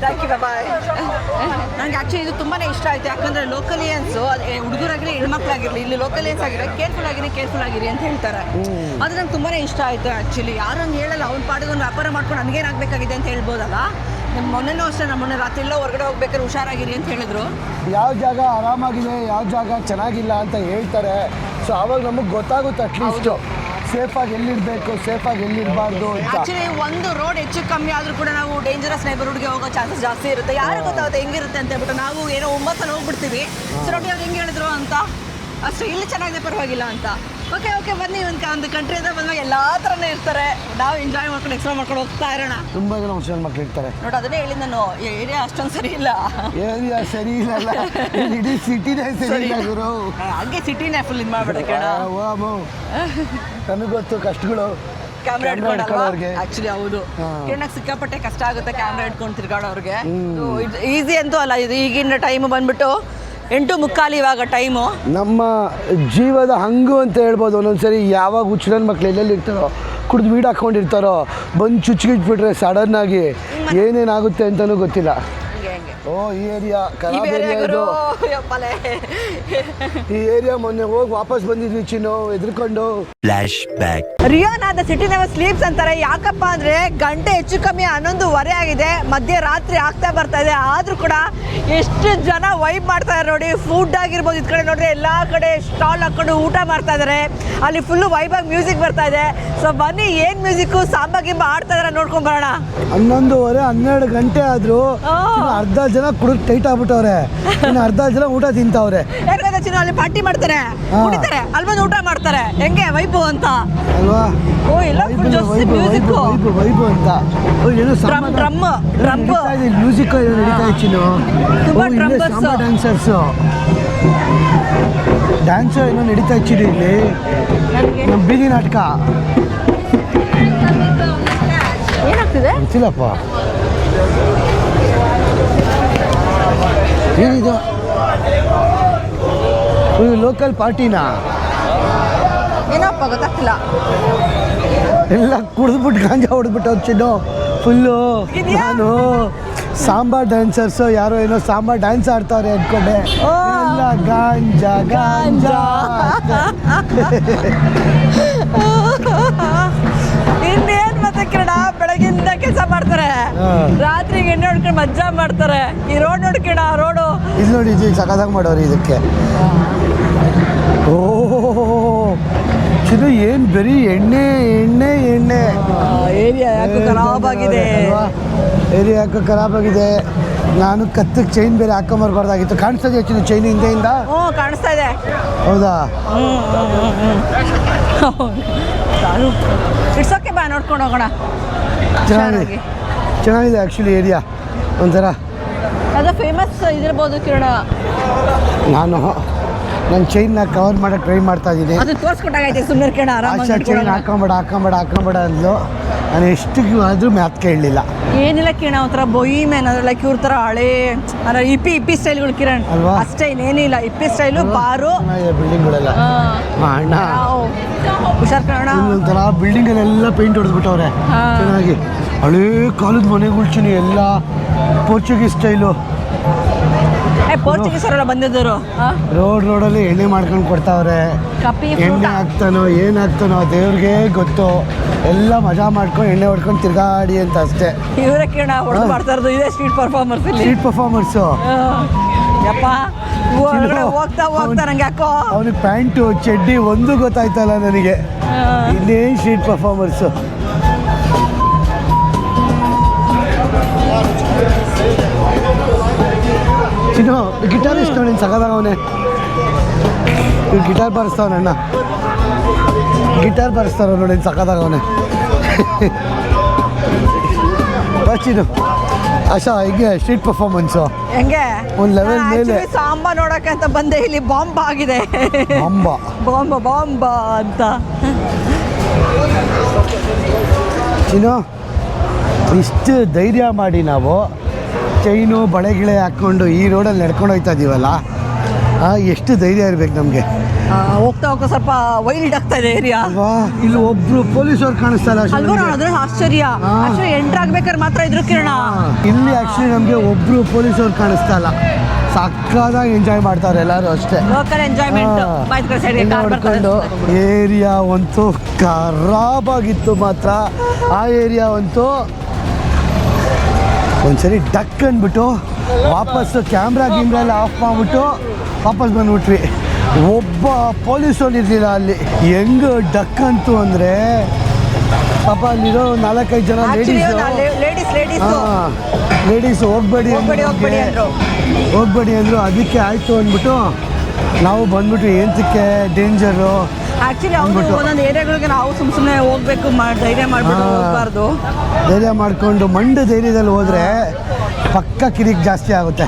Thank you, bye. ನನಗೆ actually ಇದು ತುಂಬಾ ಇಷ್ಟ ಆಯಿತು. ಯಾಕಂದರೆ ಲೋಕಲಿಯನ್ಸು, ಹುಡುಗರಾಗಿರಲಿ ಹೆಣ್ಮಕ್ಳಾಗಿರಲಿ, ಇಲ್ಲಿ ಲೋಕಲಿಯನ್ಸ್ ಆಗಿರೋ careful ಆಗಿರಿ ಅಂತ ಹೇಳ್ತಾರೆ. ಅದು ನಂಗೆ ತುಂಬಾ ಇಷ್ಟ ಆಯಿತು. ಆ್ಯಕ್ಚುಲಿ ಯಾರು ಹಂಗೆ ಹೇಳಲ್ಲ. ಅವ್ನ ಪಾಡಿಗೆ ಒಂದು ವ್ಯಾಪಾರ ಮಾಡ್ಕೊಂಡು ನನಗೇನಾಗಬೇಕಾಗಿದೆ ಅಂತ ಹೇಳ್ಬೋದಲ್ಲ. ನಮ್ಮ ಮೊನ್ನೆನೂ ಅಷ್ಟೇ, ನಮ್ಮ ಮೊನ್ನೆ ರಾತ್ರಿ ಎಲ್ಲ ಹೊರಗಡೆ ಹೋಗ್ಬೇಕಾದ್ರೆ ಹುಷಾರಾಗಿರಿ ಅಂತ ಹೇಳಿದ್ರು. ಯಾವ ಜಾಗ ಆರಾಮಾಗಿದೆ, ಯಾವ ಜಾಗ ಚೆನ್ನಾಗಿಲ್ಲ ಅಂತ ಹೇಳ್ತಾರೆ. ಸೊ ಆವಾಗ ನಮಗೆ ಗೊತ್ತಾಗುತ್ತೆ ಅಟ್ಲೀಸ್ಟು ಸೇಫಾಗಿ ಎಲ್ಲಿರಬೇಕು, ಸೇಫಾಗಿ ಎಲ್ಲಿರಬಾರ್ದು ಅಂತ. ಆ್ಯಕ್ಚುಲಿ ಒಂದು ರೋಡ್ ಹೆಚ್ಚು ಕಮ್ಮಿ ಆದರೂ ಕೂಡ ನಾವು ಡೇಂಜರಸ್ ನೈಬರ್ಹುಡ್ಗೆ ಹೋಗೋ ಚಾನ್ಸಸ್ ಜಾಸ್ತಿ ಇರುತ್ತೆ. ಯಾರು ಗೊತ್ತಾಗುತ್ತೆ ಹೆಂಗಿರುತ್ತೆ ಅಂತ ಹೇಳ್ಬಿಟ್ಟು ನಾವು ಏನೋ 9 ಸಲ ಹೋಗ್ಬಿಡ್ತೀವಿ. ಸೊ ನೋಡಿ ಅವ್ರು ಹೆಂಗೆ ಹೇಳಿದ್ರು ಅಂತ ಅಷ್ಟೇ. ಇಲ್ಲಿ ಚೆನ್ನಾಗಿದೆ, ಪರವಾಗಿಲ್ಲ ಅಂತ. ಓಕೆ ಬನ್ನಿ. ಒಂದು ಕಂಟ್ರಿಯಿಂದ ಬಂದಾಗ ಎಲ್ಲ ಥರನೇ ಇರ್ತಾರೆ. ನಾವು ಎಂಜಾಯ್ ಮಾಡ್ಕೊಂಡು ಎಕ್ಸ್ಪ್ಲೋರ್ ಮಾಡ್ಕೊಂಡು ಹೋಗ್ತಾ ಇರೋಣ. ತುಂಬ ಜನ ಮುಸ್ಲಿಂ ಮಕ್ಳು ಇರ್ತಾರೆ ನೋಡಿ. ಅದನ್ನೇ ಹೇಳಿ ನಾನು, ಏರಿಯಾ ಅಷ್ಟೊಂದು ಸರಿ ಇಲ್ಲ. ಏರಿಯಾ ಸರಿ ಇಲ್ಲ, ಇಡೀ ಸಿಟಿನೇ ಸರಿ ಇಲ್ಲ ಗುರು. ಹಂಗೆ ಸಿಟಿನೇ ಫುಲ್ ಇದು ಮಾಡ್ಬಿಟ್ಟೆ ಕೇಳ. ನನಗೆ ಗೊತ್ತು ಕಷ್ಟಗಳು ಕ್ಯಾಮ್ರಾ ಇಟ್ಕೊಂಡವ್ರಿಗೆ. ಆ್ಯಕ್ಚುಲಿ ಹೌದು, ಕಿರಣಕ್ಕೆ ಸಿಕ್ಕಾಪಟ್ಟೆ ಕಷ್ಟ ಆಗುತ್ತೆ ಕ್ಯಾಮ್ರಾ ಇಟ್ಕೊಂಡು ತಿರ್ಗಾಡೋರಿಗೆ. ಈಸಿ ಅಂತೂ ಅಲ್ಲ ಇದು. ಈಗಿನ ಟೈಮ್ ಬಂದ್ಬಿಟ್ಟು 8:45 ಇವಾಗ ಟೈಮು. ನಮ್ಮ ಜೀವದ ಹಂಗು ಅಂತ ಹೇಳ್ಬೋದು. ಒಂದೊಂದ್ಸರಿ ಯಾವಾಗ ಹುಚ್ಚರನ್ ಮಕ್ಳು ಎಲ್ಲೆಲ್ಲಿ ಇರ್ತಾರೋ ಕುಡ್ದು ವೀಡ್ ಹಾಕ್ಕೊಂಡಿರ್ತಾರೋ ಬಂದು ಚುಚ್ಚಿಗಿಟ್ಬಿಟ್ರೆ ಸಡನ್ನಾಗಿ ಏನೇನಾಗುತ್ತೆ ಅಂತಲೂ ಗೊತ್ತಿಲ್ಲ. ಓ ಈ ಏರಿಯಾ ಖರಾಬ್ ಏರಿಯಾ ಇದು. ಈ ಏರಿಯಾ ಮೊನ್ನೆ ಹೋಗಿ ವಾಪಸ್ ಬಂದಿದ್ವಿ ಚಿನ್ನು ಎದ್ರುಕೊಂಡು. Flashback. ರಿಯೋನಾ ದ ಸಿಟಿ ನೆವರ್ ಸ್ಲೀಪ್ಸ್ ಅಂತಾರೆ. ಯಾಕಪ್ಪ ಅಂದ್ರೆ ಗಂಟೆ ಹೆಚ್ಚು ಕಮ್ಮಿ 11:15 ಆಗಿದೆ, ಮಧ್ಯರಾತ್ರಿ ಆಗ್ತಾ ಬರ್ತಾ ಇದೆ. ಆದ್ರೂ ಕೂಡ ಎಷ್ಟು ಜನ ವೈಬ್ ಮಾಡ್ತಾ ಇದ್ದಾರೆ ನೋಡಿ. ಫುಡ್ ಆಗಿರ್ಬೋದು, ಇದ್ ಕಡೆ ನೋಡ್ರಿ ಎಲ್ಲಾ ಕಡೆ ಸ್ಟಾಲ್ ಹಾಕೊಂಡು ಊಟ ಮಾಡ್ತಾ ಇದಾರೆ. ಅಲ್ಲಿ ಫುಲ್ ವೈಬ್ ಆಗಿ ಮ್ಯೂಸಿಕ್ ಬರ್ತಾ ಇದೆ. ಸೊ ಬನ್ನಿ ಏನ್ ಮ್ಯೂಸಿಕ್ ಸಾಂಬಾ ಗಿಂಬ ಆಡ್ತಾ ಇದಾರೆ ನೋಡ್ಕೊಂಡ್ ಬರೋಣ. 11:30 12 ಗಂಟೆ ಆದ್ರೂ ಅರ್ಧ ಜನ ಕುಡಿದು ಟೈಟ್ ಆಗ್ಬಿಟ್ಟವ್ರೆ, ಇನ್ನು ಅರ್ಧ ಜನ ಊಟ ತಿಂತವ್ರೆ. ಯಾಕಂದ್ರೆ ಚಿನ್ನ ಅಲ್ಲಿ ಪಾರ್ಟಿ ಮಾಡ್ತಾರೆ, ಕುಡಿತಾರೆ, ಅಲ್ಲಿ ಬಂದು ಊಟ ಮಾಡ್ತಾರೆ. ಹೆಂಗೆ ವೈಬು ಅಂತ ಅಲ್ವಾ? ಓ ಎಲ್ಲ ಮ್ಯೂಸಿಕ್ ವೈಬು ಅಂತ ಏನೋ ಡ್ರಮ್ ಮ್ಯೂಸಿಕ್ ನಡೀತಾ ಇಚ್ಚಿನು. ಸಾಂಬಾ ಡ್ಯಾನ್ಸರ್ಸು ಡ್ಯಾನ್ಸ್ ಏನೋ ನಡೀತಾ ಇಚ್ಚಿದೆ ಇಲ್ಲಿ ನಮ್ಮ ಬೀದಿ ನಾಟಕ. ಏನಾಗ್ತಿದೆ ಗೊತ್ತಿಲ್ಲಪ್ಪ ಏನಿದು. ಲೋಕಲ್ ಪಾರ್ಟಿನಾ ಏನಪ್ಪ ಗೊತ್ತಾಗ್ತಿಲ್ಲ. ಎಲ್ಲ ಕುಡಿದ್ಬಿಟ್ಟು ಗಾಂಜಾ ಹೊಡೆದ್ಬಿಟ್ಟು ಚಿನ್ನು ಫುಲ್ಲು. ನಾನು ಸಾಂಬಾ ಡ್ಯಾನ್ಸರ್ಸು ಯಾರೋ ಏನೋ ಸಾಂಬಾ ಡ್ಯಾನ್ಸ್ ಆಡ್ತಾವ್ರೆ ಅಂದ್ಕೊಂಡೆ. ಎಲ್ಲ ಗಾಂಜಾ ಗಾಂಜಾ. ಇನ್ನೇನ್ ಮತ್ತೆ ಕಿರಣ, ಬೆಳಗಿಂದ ಕೆಲಸ ಮಾಡ್ತಾರೆ, ರಾತ್ರಿಗೆ ಎಣ್ಣೆ ಹೊಡ್ಕೊಂಡು ಮಜ್ಜಾ ಮಾಡ್ತಾರೆ. ಈ ರೋಡ್ ನೋಡ್ಕಿಣ ರೋಡು ಇದು ನೋಡಿ, ಇದು ಸಖತ್ತಾಗಿ ಮಾಡೋರು ಇದಕ್ಕೆ. ಓ ಚಿನ್ನು ಏನು ಬರೀ ಎಣ್ಣೆ ಎಣ್ಣೆ ಎಣ್ಣೆ. ಏರಿಯಾ ಯಾಕೆ ಖರಾಬ್ ಆಗಿದೆ. ಏರಿಯಾ ಯಾಕೆ ಖರಾಬ್ ಆಗಿದೆ. ನಾನು ಕತ್ತಕ್ಕೆ ಚೈನ್ ಬೇರೆ ಹಾಕೊಂಬರ್ಬಾರ್ದಾಗಿತ್ತು. ಕಾಣಿಸ್ತಾ ಇದೆಯಾ ಚಿನ್ನು ಚೈನ್ ಹಿಂದೆಯಿಂದ? ಹ್ಞೂ ಕಾಣಿಸ್ತಾ ಇದೆ. ಹೌದಾ? ಇಟ್ಸ್ ಓಕೆ, ಬಾ ನೋಡ್ಕೊಂಡು ಹೋಗೋಣ. ಚೆನ್ನಾಗಿದೆ ಆ್ಯಕ್ಚುಲಿ ಏರಿಯಾ ಒಂಥರ. ಅದು ಫೇಮಸ್ ಇದಿರ್ಬೋದು ಕಿರಣ. ನನ್ನ ಚೈನ್ನ ಕವರ್ ಮಾಡೋಕ್ಕೆ ಟ್ರೈ ಮಾಡ್ತಾ ಇದ್ದೀನಿ. ಅದು ತೋರಿಸ್ಕೊಟ್ಟಾಗೈತೆ ಸುಮ್ಮನೆ ಕಿರಣ. ಆಶಾ ಚೈನ್ ಹಾಕೊಂಬೇಡ ಅಂದ್ಲು. ನಾನು ಎಷ್ಟು ಆದರೂ ಮ್ಯಾತ್ ಕೇಳಲಿಲ್ಲ. ಏನಿಲ್ಲ ಕಿರಣ, ಒಂಥರ ಬೊಯಿಮೇನ್ ಅಂದ್ರೆ ಲೈಕ್ ಇವ್ರ ಥರ ಹಳೇ ಅಂದ್ರೆ ಇಪ್ಪಿ ಸ್ಟೈಲ್ಗಳು ಕಿರಣ್ ಅಲ್ವಾ? ಅಷ್ಟೇ, ಏನಿಲ್ಲ. ಇಪ್ಪಿ ಸ್ಟೈಲು ಬಾರು ಬಿಲ್ಡಿಂಗ್ಗಳೆಲ್ಲ ಅಣ್ಣ ಹುಷಾರ್ ಕಣ. ಒಂಥರ ಬಿಲ್ಡಿಂಗಲ್ಲೆಲ್ಲ ಪೇಂಟ್ ಹೊಡೆದ್ಬಿಟ್ಟವ್ರೆ ಚೆನ್ನಾಗಿ. ಹಳೇ ಕಾಲದ ಮನೆಗಳು ಎಲ್ಲ ಪೋರ್ಚುಗೀಸ್ ಸ್ಟೈಲು. ಪೋರ್ಚುಗೀಸರೆಲ್ಲ ಬಂದಿದ್ದರು. ರೋಡಲ್ಲಿ ಎಣ್ಣೆ ಮಾಡ್ಕೊಂಡು ಕೊಡ್ತಾವ್ರೆ. ಎಣ್ಣೆ ಹಾಕ್ತಾನೋ ಏನಾಗ್ತಾನೋ ದೇವ್ರಿಗೆ ಗೊತ್ತು. ಎಲ್ಲ ಮಜಾ ಮಾಡ್ಕೊಂಡು ಎಣ್ಣೆ ಹೊಡ್ಕೊಂಡು ತಿರ್ಗಾಡಿ ಅಂತ ಅಷ್ಟೇ. ಇವರೇ ಕಿರಣ ಹೊಡೆದು ಮಾಡ್ತಾ ಇರೋದು. ಇದೇ ಸ್ಟ್ರೀಟ್ ಪರ್ಫಾರ್ಮರ್ಸು. ಯಪ್ಪ ಹೋಗ್ತಾ ನಂಗೆ ಯಾಕೋ ಅವನಿಗೆ ಪ್ಯಾಂಟು ಚಡ್ಡಿ ಒಂದು ಗೊತ್ತಾಯ್ತಲ್ಲ ನನಗೆ. ಇನ್ನೇನು ಸ್ಟ್ರೀಟ್ ಪರ್ಫಾರ್ಮರ್ಸು. ಚಿನ್ನು ಗಿಟಾರಿಸ್ಟ್ ನೋಡಿ ಸಗದಾಗ ಅವನೇ. ಗಿಟಾರ್ ಬಾರಿಸ್ತಾವನಣ್ಣ, ಗಿಟಾರ್ ಬಾರಿಸ್ತಾವ ನೋಡಿ ಸಗದಾಗ ಅವನೇ. ಚಿನ್ನು ಆಶಾ ಹೀಗೆ ಸ್ಟ್ರೀಟ್ ಪರ್ಫಾರ್ಮೆನ್ಸು ಹೆಂಗೆ ಒಂದು ಲೆವೆಲ್ ಮೇಲೆ. ಸಾಂಬಾ ನೋಡಕ್ಕೆ ಅಂತ ಬಂದೆ, ಇಲ್ಲಿ ಬಾಂಬ್ ಆಗಿದೆ. ಬಾಂಬ ಅಂತ. ಚಿನ್ನು ಇಷ್ಟು ಧೈರ್ಯ ಮಾಡಿ ನಾವು ಚೈನು ಬಳೆಗಿಳೆ ಹಾಕ್ಕೊಂಡು ಈ ರೋಡಲ್ಲಿ ನಡ್ಕೊಂಡು ಹೋಗ್ತಾ ಇದ್ದೀವಲ್ಲ, ಎಷ್ಟು ಧೈರ್ಯ ಇರ್ಬೇಕು ನಮಗೆ. ಹೋಗ್ತಾ ಸ್ವಲ್ಪ ವೈಲ್ಡ್ ಆಗ್ತಾ ಇದೆ ಏರಿಯಾ. ಇಲ್ಲಿ ಒಬ್ರು ಪೊಲೀಸವ್ರು ಕಾಣಿಸ್ತಾ ಇಲ್ಲ. ಅದ್ರ ಆಶ್ಚರ್ಯ. ಎಂಟ್ರ್ ಆಗ್ಬೇಕಾದ್ರೆ ಮಾತ್ರ ಇದ್ರು ಕಿರಣ. ಇಲ್ಲಿ ಆಕ್ಚುಲಿ ನಮಗೆ ಒಬ್ರು ಪೊಲೀಸವ್ರು ಕಾಣಿಸ್ತಾ ಇಲ್ಲ. ಸಕ್ಕದಾಗಿ ಎಂಜಾಯ್ ಮಾಡ್ತಾರೆ ಎಲ್ಲರೂ ಅಷ್ಟೇ. ಲೋಕಲ್ ಎಂಜಾಯ್ಮೆಂಟ್ ನೋಡ್ಕೊಂಡು. ಏರಿಯಾ ಅಂತೂ ಖರಾಬಾಗಿತ್ತು ಮಾತ್ರ. ಆ ಏರಿಯಾ ಅಂತೂ ಒಂದ್ಸರಿ ಡಕ್ ಅಂದ್ಬಿಟ್ಟು ವಾಪಸ್ಸು ಕ್ಯಾಮ್ರಾ ಎಲ್ಲ ಆಫ್ ಮಾಡಿಬಿಟ್ಟು ವಾಪಸ್ ಬಂದ್ಬಿಟ್ವಿ. ಒಬ್ಬ ಪೊಲೀಸವ್ರು ಇರಲಿಲ್ಲ ಅಲ್ಲಿ. ಹೆಂಗೆ ಡಕ್ ಅಂತು ಅಂದರೆ ಪಾಪ ಅಲ್ಲಿರೋ 4-5 ಜನ ಲೇಡೀಸ್ ಹೋಗ್ಬೇಡಿ ಅಂದರು. ಅದಕ್ಕೆ ಆಯಿತು ಅಂದ್ಬಿಟ್ಟು ನಾವು ಬಂದ್ಬಿಟ್ಟು ಏನಕ್ಕೆ ಡೇಂಜರು. ಆಕ್ಚುಲಿ ಒಂದೊಂದು ಏರಿಯಾಗಳಿಗೆ ನಾವು ಸುಮ್ಮನೆ ಹೋಗ್ಬೇಕು, ಧೈರ್ಯ ಮಾಡ್ಬಿಟ್ಟು ಹೋಗ್ಬಾರ್ದು. ಧೈರ್ಯ ಮಾಡಿಕೊಂಡು ಧೈರ್ಯದಲ್ಲಿ ಹೋದರೆ ಪಕ್ಕ ಕಿರಿಕ್ ಜಾಸ್ತಿ ಆಗುತ್ತೆ.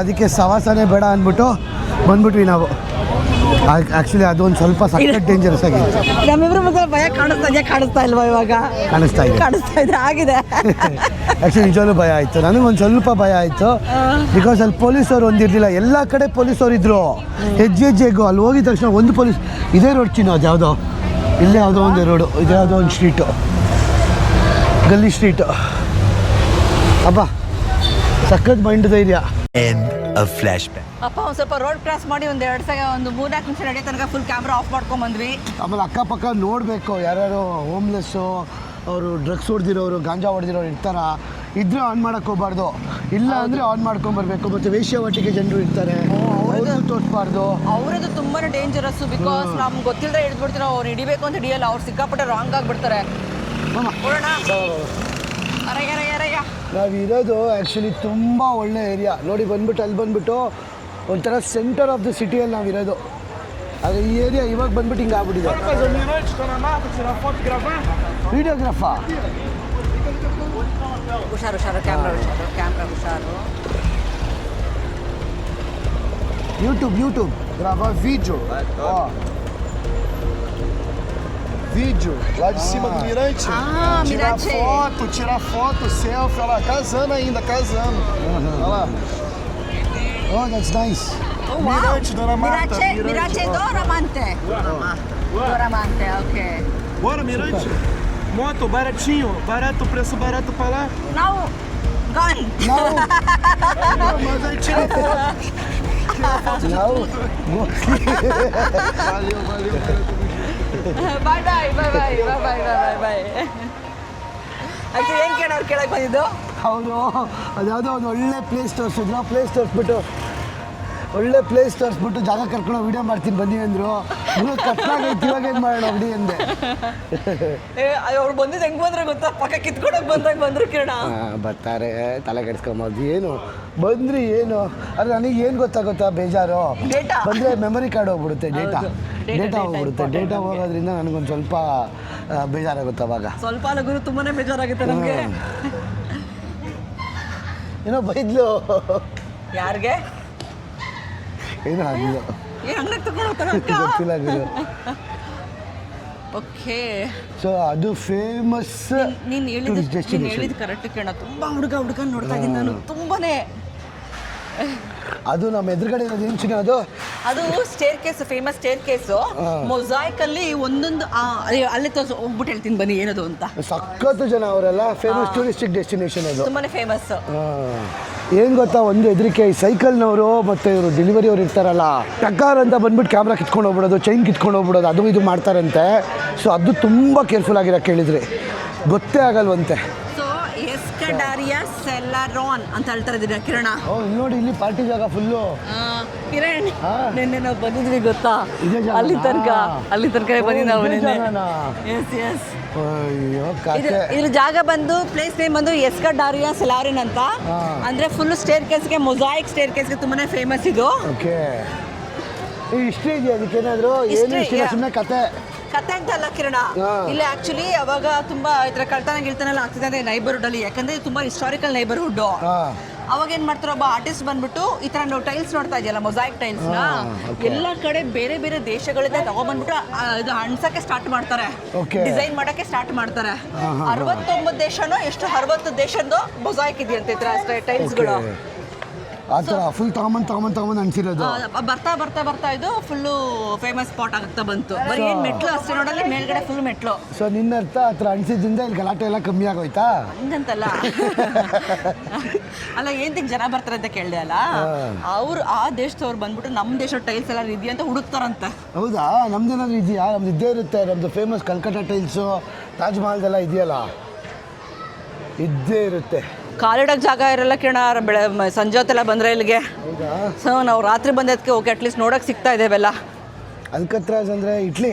ಅದಕ್ಕೆ ಸವಾಸನೆ ಬೇಡ ಅಂದ್ಬಿಟ್ಟು ಬಂದ್ಬಿಟ್ವಿ ನಾವು. ಆ್ಯಕ್ಚುಲಿ ಅದೊಂದು ಸ್ವಲ್ಪ ಸಖತ್ ಡೇಂಜರಸ್ ಆಗಿದೆ. ನಮ್ಮಿಬ್ರು ಮೊದಲ ಭಯ ಕಾಣಿಸ್ತಾ ಇಲ್ವಾ ಇವಾಗ? ಕಾಣಿಸ್ತಾ ಇದೆ ಆಗಿದೆ. ಆ್ಯಕ್ಚುಲಿ ನಿಜವಾಗ್ಲೂ ಭಯ ಆಯಿತು, ನನಗೊಂದು ಸ್ವಲ್ಪ ಭಯ ಆಯಿತು. ಬಿಕಾಸ್ ಅಲ್ಲಿ ಪೊಲೀಸವ್ರು ಒಂದಿರಲಿಲ್ಲ, ಎಲ್ಲ ಕಡೆ ಪೊಲೀಸವ್ರು ಇದ್ರು. ಹೆಜ್ಜೆಗೂ ಅಲ್ಲಿ ಹೋಗಿದ ತಕ್ಷಣ ಒಂದು ಪೊಲೀಸ್, ಇದೇ ರೋಡ್ ಚಿನ್ನ, ಅದು ಯಾವುದೋ ಇಲ್ಲೇ ಯಾವುದೋ ಒಂದು ರೋಡು, ಇದು ಯಾವುದೋ ಒಂದು ಸ್ಟ್ರೀಟು, ಗಲ್ಲಿ ಸ್ಟ್ರೀಟು. ಅಬ್ಬ ಸಖತ್ ಮೈಂಡ್ ಧೈರ್ಯ. ಅಪ್ಪ ಒಂದು ಸ್ವಲ್ಪ ರೋಡ್ ಕ್ರಾಸ್ ಮಾಡಿ ಒಂದು 3-4 ನಿಮಿಷ ನಡೆಯೋ ತನಕ ಫುಲ್ ಕ್ಯಾಮ್ರಾ ಆಫ್ ಮಾಡ್ಕೊಂಬಂದ್ವಿ. ಆಮೇಲೆ ಅಕ್ಕಪಕ್ಕ ನೋಡಬೇಕು, ಯಾರ್ಯಾರು ಹೋಮ್ಲೆಸ್ಸು, ಅವರು ಡ್ರಗ್ಸ್ ಹೊಡೆದಿರೋರು, ಗಾಂಜಾ ಹೊಡೆದಿರೋರು ಇರ್ತಾರ, ಇದ್ರೆ ಆನ್ ಮಾಡೋಕ್ಕೆ ಹೋಗ್ಬಾರ್ದು, ಇಲ್ಲ ಅಂದರೆ ಆನ್ ಮಾಡ್ಕೊಂಬರ್ಬೇಕು. ಮತ್ತು ವೇಶ್ಯಾವಟಿಕೆ ಜನರು ಇರ್ತಾರೆ, ಅವ್ರದ್ದು ತೋರಿಸ್ಬಾರ್ದು. ಅವರದ್ದು ತುಂಬಾ ಡೇಂಜರಸ್ಸು. ಬಿಕಾಸ್ ನಮ್ಗೆ ಗೊತ್ತಿಲ್ಲದೆ ಹಿಡಿದ್ಬಿಡ್ತೀರೋ, ಅವ್ರು ಹಿಡಿಬೇಕು ಅಂತ ಹಿಡಿಯಲ್ಲ, ಅವ್ರು ಸಿಕ್ಕಾಪಟ್ಟೆ ರಾಂಗ್ ಆಗಿಬಿಡ್ತಾರೆ. ನಾವಿರೋದು ಆ್ಯಕ್ಚುಲಿ ತುಂಬ ಒಳ್ಳೆ ಏರಿಯಾ ನೋಡಿ. ಬಂದ್ಬಿಟ್ಟು ಅಲ್ಲಿ ಬಂದ್ಬಿಟ್ಟು ಒಂಥರ ಸೆಂಟರ್ ಆಫ್ ದ ಸಿಟಿಯಲ್ಲಿ ನಾವಿರೋದು. ಆದರೆ ಈ ಏರಿಯಾ ಇವಾಗ ಬಂದ್ಬಿಟ್ಟು ಹಿಂಗೆ ಆಗ್ಬಿಟ್ಟಿದೆ. ವಿಡಿಯೋಗ್ರಾಫಾ ಹುಷಾರು ಕ್ಯಾಮ್ರಾ ಹುಷಾರು. YouTube, gravar vídeo. Ó. Vídeo lá de cima do mirante. Tirar foto, selfie, olha lá, casando ainda, casando. Olha lá. Oh, that's nice. Oh, wow. Mirante, Dona Marta. Mirante Doramante. Doramante, ok. Bora, Mirante. Moto, baratinho, barato, preço barato pra lá. Now, gone. Now, Mas aí tira foto. now. Valeu. Bye actually ಏನು ಕೇಳೋರು ಬಂದಿದ್ದು ಅವರು ಅದ್ಯಾವುದೋ ಒಂದು ಒಳ್ಳೆ place ತೋರಿಸ್ಬಿಟ್ಟು ಜಾಗ ಕರ್ಕೊಂಡು video ಮಾಡ್ತೀನಿ ಬನ್ನಿ ಅಂದರು. ಕಟ್ಟಾಗೈತಿ, ಇವಾಗ ಏನು ಮಾಡೋಣ ಬಿಡಿ ಅಂದೆ. ಅವ್ರು ಬಂದಿದ್ದು ಹೆಂಗೆ ಬಂದ್ರೆ ಗೊತ್ತಾ, ಪಕ್ಕ ಕಿತ್ಕೊಳಕ್ಕೆ ಬಂದರು ಕಿರಣ. ಬರ್ತಾರೆ, ತಲೆ ಕೆಡಿಸ್ಕೊಂಬೋದು, ಏನು ಬಂದ್ರಿ ಏನು. ಆದರೆ ನನಗೆ ಏನು ಗೊತ್ತಾಗುತ್ತಾ ಬೇಜಾರು, ಬಂದರೆ ಮೆಮೊರಿ ಕಾರ್ಡ್ ಹೋಗ್ಬಿಡುತ್ತೆ, ಡೇಟಾ ಹೋಗ್ಬಿಡುತ್ತೆ. ಡೇಟಾ ಹೋಗೋದ್ರಿಂದ ನನಗೊಂದು ಸ್ವಲ್ಪ ಬೇಜಾರಾಗುತ್ತೆ. ಅವಾಗ ಸ್ವಲ್ಪ ಲಘು ತುಂಬಾ ಬೇಜಾರಾಗುತ್ತೆ ನಮಗೆ. ಏನೋ ಬೈದ್ಲು, ಯಾರಿಗೆ ಏನೋ ಆಗಿಲ್ಲ, ಗೊತ್ತಿಲ್ಲ ಗುರು. ಓಕೆ, ಸೊ ಅದು ಫೇಮಸ್. ನೀನು ಹೇಳಿದ್ದು ಕರೆಕ್ಟ್ ಕೇಳ. ತುಂಬ ಹುಡುಗ ನೋಡ್ತಾ ಇದ್ದೀನಿ ನಾನು, ತುಂಬಾನೇ. ಅದು ನಮ್ಮ ಎದುರುಗಡೆ ಇರೋದು ಏನು ಚಿನ್ನ, ಅದು stair case, famous stair case. Mosaic ಅಲ್ಲಿ ಒಂದೊಂದು ಅಲ್ಲೇ ಹೋಗ್ಬಿಟ್ಟು ಹೇಳ್ತೀನಿ ಬನ್ನಿ ಏನದು ಅಂತ. ಸಖತ್ತು ಜನ ಅವರೆಲ್ಲ, ಫೇಮಸ್ ಟೂರಿಸ್ಟಿಕ್ ಡೆಸ್ಟಿನೇಷನ್ ಅದು, ತುಂಬಾನೇ ಫೇಮಸ್. ಏನು ಗೊತ್ತಾ, ಒಂದು ಹೆದರಿಕೆ, ಈ ಸೈಕಲ್ನವರು ಮತ್ತು ಇವರು ಡೆಲಿವರಿ ಅವ್ರು ಇರ್ತಾರಲ್ಲ, ಟಕ್ಕಾರ್ ಅಂತ ಬಂದ್ಬಿಟ್ಟು ಕ್ಯಾಮ್ರಾ ಕಿತ್ಕೊಂಡು ಹೋಗ್ಬಿಡೋದು, ಚೈನ್ ಕಿತ್ಕೊಂಡು ಹೋಗ್ಬಿಡೋದು, ಅದು ಇದು ಮಾಡ್ತಾರಂತೆ. ಸೊ ಅದು ತುಂಬ ಕೇರ್ಫುಲ್ ಆಗಿರೋಕೆ ಹೇಳಿದ್ರಿ, ಗೊತ್ತೇ ಆಗಲ್ವಂತೆ. ಎಸ್ಕಡಾರಿಯಾ ಸೆಲಾರಾನ್ ಅಂತ ಹೇಳ್ತಾರೆ ಕಿರಣ. ನೋಡಿ ಇಲ್ಲಿ ಪಾರ್ಟಿ ಜಾಗ ಫುಲ್ಲು. ಕಿರಣ್, ನಿನ್ನೆ ನಾವು ಬಂದಿದ್ವಿ ಗೊತ್ತಾ, ಅಲ್ಲಿ ತನಕ ಬಂದಿದ್ದು ನಾವು ನಿನ್ನೆ. ಇದ್ರ ಜಾಗ ಬಂದು, ಪ್ಲೇಸ್ ನೇಮ್ ಬಂದು ಎಸ್ಕಡಾರಿಯಾ ಸೆಲಾರಿನ್ ಅಂತ. ಅಂದ್ರೆ ಫುಲ್ ಸ್ಟೇರ್ ಕೇಸ್ಗೆ, ಮೊಸಾಯಿಕ್ ಸ್ಟೇರ್ ಕೇಸ್ಗೆ ತುಂಬಾನೇ ಫೇಮಸ್ ಇದು. ಓಕೆ, ಹಿಸ್ಟ್ರಿ ಇದೆಯಾ ಅದಕ್ಕೇನಾದ್ರು? ಏನು ಹಿಸ್ಟ್ರಿ, ಸುಮ್ಮನೆ ಕತೆ ಅಂತಲ್ಲ ಕಿರಣ. ಇಲ್ಲಿ ಆಕ್ಚುಲಿ ಅವಾಗ ತುಂಬಾ ಈ ತರ ಕಳ್ತನ ಆಗ್ತಿದೆ ಅಂದ್ರೆ ನೈಬರ್ಹುಡ್ ಅಲ್ಲಿ, ಯಾಕಂದ್ರೆ ತುಂಬಾ ಹಿಸ್ಟಾರಿಕಲ್ ನೈಬರ್ಹುಡ್. ಅವಾಗ ಏನ್ ಮಾಡ್ತಾರೆ, ಒಬ್ಬ ಆರ್ಟಿಸ್ಟ್ ಬಂದ್ಬಿಟ್ಟು ಈ ತರ ನಾವು ಟೈಲ್ಸ್ ನೋಡ್ತಾ ಇದೆಯಲ್ಲ, ಮೊಸಾಯಿಕ್ ಟೈಲ್ಸ್ ನ ಎಲ್ಲ ಕಡೆ ಬೇರೆ ಬೇರೆ ದೇಶಗಳಿಂದ ತಗೊಂಡ್ಬಂದ್ಬಿಟ್ಟು ಇದು ಅಣ್ಸಕ್ಕೆ ಸ್ಟಾರ್ಟ್ ಮಾಡ್ತಾರೆ, ಡಿಸೈನ್ ಮಾಡಕ್ಕೆ ಸ್ಟಾರ್ಟ್ ಮಾಡ್ತಾರೆ. 69 ದೇಶನೋ ಎಷ್ಟು 60 ದೇಶದ್ದು ಮೊಸಾಯಿಕ್ ಇದೆಯಂತೆ ಈ ತರ ಟೈಲ್ಸ್ಗಳು. ಆ ಥರ ಫುಲ್ ತಗೊಂಬಂದು ಅನ್ಸಿರೋದು. ಬರ್ತಾ ಇದು ಫುಲ್ಲು ಫೇಮಸ್ ಸ್ಪಾಟ್ ಆಗ್ತಾ ಬಂತು. ಬರೀ ಏನು ಮೆಟ್ಲು ಅಷ್ಟೇ ನೋಡಲ್ಲಿ, ಮೇಲ್ಗಡೆ ಫುಲ್ ಮೆಟ್ಲು. ಸೊ ನಿನ್ನ ಅರ್ಥ ಆ ಥರ ಅನ್ಸಿದ್ದಿಂದ ಇಲ್ಲಿ ಗಲಾಟೆ ಎಲ್ಲ ಕಮ್ಮಿ ಆಗೋಯ್ತಾ? ಹಂಗಂತಲ್ಲ, ಅಲ್ಲ ಏಂತಿಗೆ ಜನ ಬರ್ತಾರೆ ಅಂತ ಕೇಳಿದೆ ಅಲ್ಲ, ಅವ್ರು ಆ ದೇಶದವ್ರು ಬಂದ್ಬಿಟ್ಟು ನಮ್ಮ ದೇಶದ ಟೈಲ್ಸ್ ಎಲ್ಲ ಇದೆಯಾ ಅಂತ ಹುಡುಕ್ತಾರಂತೆ. ಹೌದಾ? ನಮ್ದೇನಾದ್ರು ಇದೆಯಾ? ನಮ್ದು ಇದ್ದೇ ಇರುತ್ತೆ, ನಮ್ಮದು ಫೇಮಸ್ ಕಲ್ಕಟ್ಟ ಟೈಲ್ಸು, ತಾಜ್ ಮಹಲ್ದೆಲ್ಲ ಇದೆಯಲ್ಲ, ಇದ್ದೇ ಇರುತ್ತೆ. ಕಾಲಿಡೋಕೆ ಜಾಗ ಇರಲ್ಲ ಕಿರಣ, ಸಂಜೆ ಹೊತ್ತೆಲ್ಲ ಬಂದರೆ ಇಲ್ಲಿಗೆ. ಸೊ ನಾವು ರಾತ್ರಿ ಬಂದದಕ್ಕೆ ಓಕೆ, ಅಟ್ಲೀಸ್ಟ್ ನೋಡೋಕೆ ಸಿಗ್ತಾ ಇದ್ದೇವೆಲ್ಲ. ಅಲ್ಕತ್ರಾಜ್ ಅಂದರೆ ಇಟ್ಲಿ.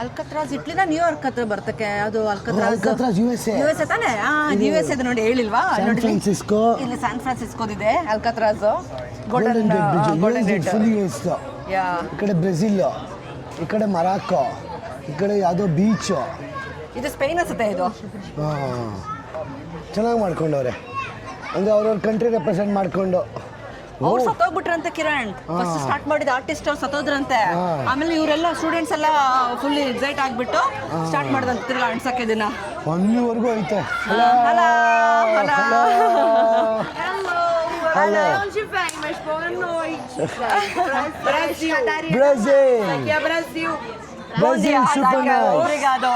ಅಲ್ಕತ್ರಾಜ್ ಇಟ್ಲಿನ ನ್ಯೂಯಾರ್ಕ್ ಹತ್ರ ಬರ್ತಕ್ಕೆ. ಅದು ಅಲ್ಕತ್ರಾಜ್ ಯು ಎಸ್ ಎ ತಾನೇ? ಯು ಎಸ್ ಎ ನೋಡಿ, ಹೇಳಿಲ್ವಾ? ಫ್ರಾನ್ಸಿಸ್ಕೋ, ಇಲ್ಲಿ ಸ್ಯಾನ್ ಫ್ರಾನ್ಸಿಸ್ಕೋದಿದೆ ಅಲ್ಕತ್ರಾಜ್. Golden Bridge. ಈ ಕಡೆ ಬ್ರೆಜಿಲ್, ಈ ಕಡೆ ಮರಾಕೋ, ಈ ಕಡೆ ಯಾವುದೋ ಬೀಚು. ಇದು ಸ್ಪೇನ್ ಅನ್ಸುತ್ತೆ ಇದು. ಚೆನ್ನಾಗಿ ಮಾಡ್ಕೊಂಡವ್ರೆ, ಅಂದರೆ ಅವ್ರವ್ರ ಕಂಟ್ರಿ ರೆಪ್ರೆಸೆಂಟ್ ಮಾಡಿಕೊಂಡು. ಅವ್ರು ಸತ್ತೋಗ್ಬಿಟ್ರಂತೆ ಕಿರಣ್. ಫಸ್ಟ್ ಸ್ಟಾರ್ಟ್ ಮಾಡಿದ ಆರ್ಟಿಸ್ಟ್ ಅವ್ರು ಸತ್ತೋದ್ರಂತೆ. ಆಮೇಲೆ ಇವರೆಲ್ಲ ಸ್ಟೂಡೆಂಟ್ಸ್ ಎಲ್ಲ ಫುಲ್ ಎಕ್ಸೈಟ್ ಆಗ್ಬಿಟ್ಟು ಸ್ಟಾರ್ಟ್ ಮಾಡ್ದಂತೆ ತಿರ್ಗಾ ಅಣ್ಸಕ್ಕೆ ದಿನ. ಅಲ್ಲಿವರೆಗೂ ಐತೆ. Onde vem? Mas boa noite. Brasil. Brazil. Aqui é Brasil. Brazil, super nice. Obrigado.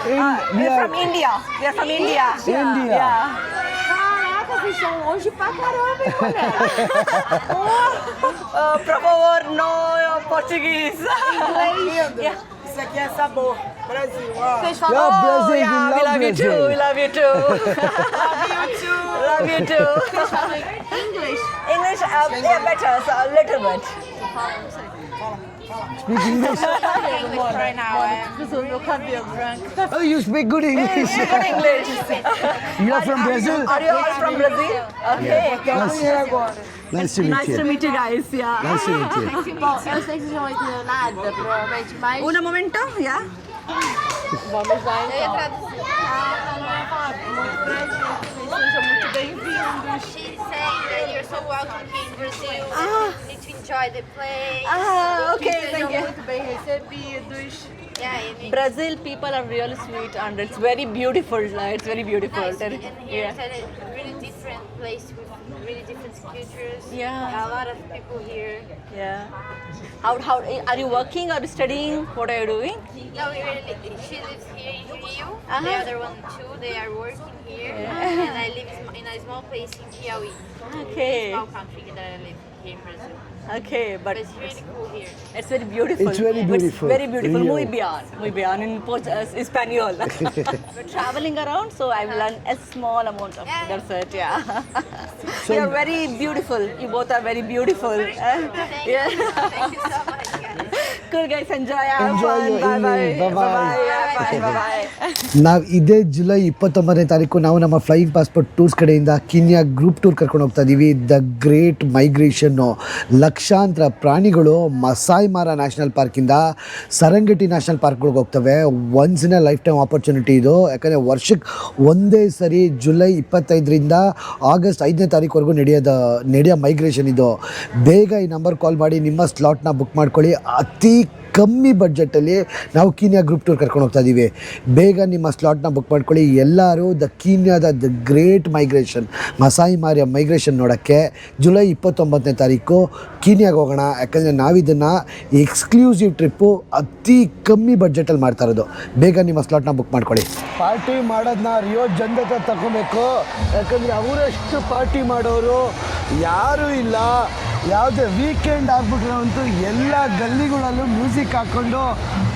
We We're are from India. We're from India. India. Yeah. Caraca, vocês são longe pra caramba, hein, mulher? Por favor, no Português. Yeah. Isso aqui é sabor. Brasil, ó. Vocês Yeah, falam, Brazil, yeah, we we love love you Brazil. too. We love you too. Love you too. English. English, yeah, better, so a little bit. Speak English. English right now, Oh, you speak good English. Good English. You are from Brazil? Are you all from Brazil? Okay. Nice to meet Nice to you. meet you guys. Yeah. Nice to meet you. Bom, eu sei que vocês não vão entender nada, provavelmente, mas Un momento, yeah. vamos lá então. Não é falar muito Brasil, vocês sejam muito bem-vindos. She's saying that you're so welcome here in Brazil. Need to enjoy the place. Okay, thank Sejam you. muito bem recebidos. Yeah, and Brazil people are really sweet and it's very beautiful. It's very beautiful. nice. And here Yeah. it's a really different place with really different cultures. Yeah. A lot of people here. Yeah. How are you working or studying? What are you doing? No, she lives here in Rio. Uh-huh. The other one too. They are working here, and I live in a small place in Piauí. Okay. Small country that I live here in Brazil. Okay, but But it's really cool here. it's very beautiful. It's very beautiful. It's very beautiful. Rio. Muy bien in Espanol. We're traveling around, so I've learned a small amount of. Yeah. That's it. Yeah. You are very beautiful. You both are very beautiful. Thank Yeah. you. Thank you so much, guys. Cool guys, enjoy. Have Enjoy fun. your Bye bye. evening. Bye-bye. Bye bye. ನಾವು ಇದೇ July 29ನೇ ತಾರೀಕು ನಾವು ನಮ್ಮ flying passport tours ಕಡೆಯಿಂದ ಕಿನ್ಯಾ group tour ಕರ್ಕೊಂಡು ಹೋಗ್ತಾ ಇದ್ದೀವಿ. The great ಮೈಗ್ರೇಷನ್ನು, ಲಕ್ಷಾಂತರ ಪ್ರಾಣಿಗಳು ಮಸಾಯ್ ಮಾರ ನ್ಯಾಷನಲ್ ಪಾರ್ಕಿಂದ ಸರಂಗಟಿ ನ್ಯಾಷನಲ್ ಪಾರ್ಕ್ಗಳಿಗೆ ಹೋಗ್ತವೆ. Once in a life time opportunity ಇದು. ಯಾಕಂದರೆ ವರ್ಷಕ್ಕೆ ಒಂದೇ ಸರಿ ಜುಲೈ 25ರಿಂದ ಆಗಸ್ಟ್ 5ನೇ ತಾರೀಕುವರೆಗೂ ನಡೆಯೋ ಮೈಗ್ರೇಷನ್ ಇದು. ಬೇಗ ಈ ನಂಬರ್ ಕಾಲ್ ಮಾಡಿ ನಿಮ್ಮ ಸ್ಲಾಟ್ನ ಬುಕ್ ಮಾಡ್ಕೊಳ್ಳಿ. ಅತಿ ಕಮ್ಮಿ ಬಡ್ಜೆಟಲ್ಲಿ ನಾವು ಕೀನ್ಯಾ ಗ್ರೂಪ್ ಟೂರ್ ಕರ್ಕೊಂಡು ಹೋಗ್ತಾ ಇದ್ದೀವಿ. ಬೇಗ ನಿಮ್ಮ ಸ್ಲಾಟ್ನ ಬುಕ್ ಮಾಡ್ಕೊಳ್ಳಿ. ಎಲ್ಲರೂ ಕೀನ್ಯಾದ ದ ಗ್ರೇಟ್ ಮೈಗ್ರೇಷನ್, ಮಸಾಯಿ ಮಾರಿಯ ಮೈಗ್ರೇಷನ್ ನೋಡೋಕ್ಕೆ ಜುಲೈ 29ನೇ ತಾರೀಕು ಕೀನ್ಯಾಗೆ ಹೋಗೋಣ. ಯಾಕಂದರೆ ನಾವಿದನ್ನು ಎಕ್ಸ್ಕ್ಲೂಸಿವ್ ಟ್ರಿಪ್ಪು ಅತಿ ಕಮ್ಮಿ ಬಡ್ಜೆಟಲ್ಲಿ ಮಾಡ್ತಾ ಇರೋದು. ಬೇಗ ನಿಮ್ಮ ಸ್ಲಾಟ್ನ ಬುಕ್ ಮಾಡ್ಕೊಳ್ಳಿ. ಪಾರ್ಟಿ ಮಾಡೋದನ್ನ ರಿಯೋ ಜನದ ಹತ್ರ ತಗೋಬೇಕು. ಯಾಕಂದರೆ ಅವರಷ್ಟು ಪಾರ್ಟಿ ಮಾಡೋರು ಯಾರೂ ಇಲ್ಲ. ಯಾವುದೇ ವೀಕೆಂಡ್ ಆಗ್ಬಿಟ್ರೆ ಅಂತೂ ಎಲ್ಲ ಗಲ್ಲಿಗಳಲ್ಲೂ ಮ್ಯೂಸಿಕ್ ಹಾಕ್ಕೊಂಡು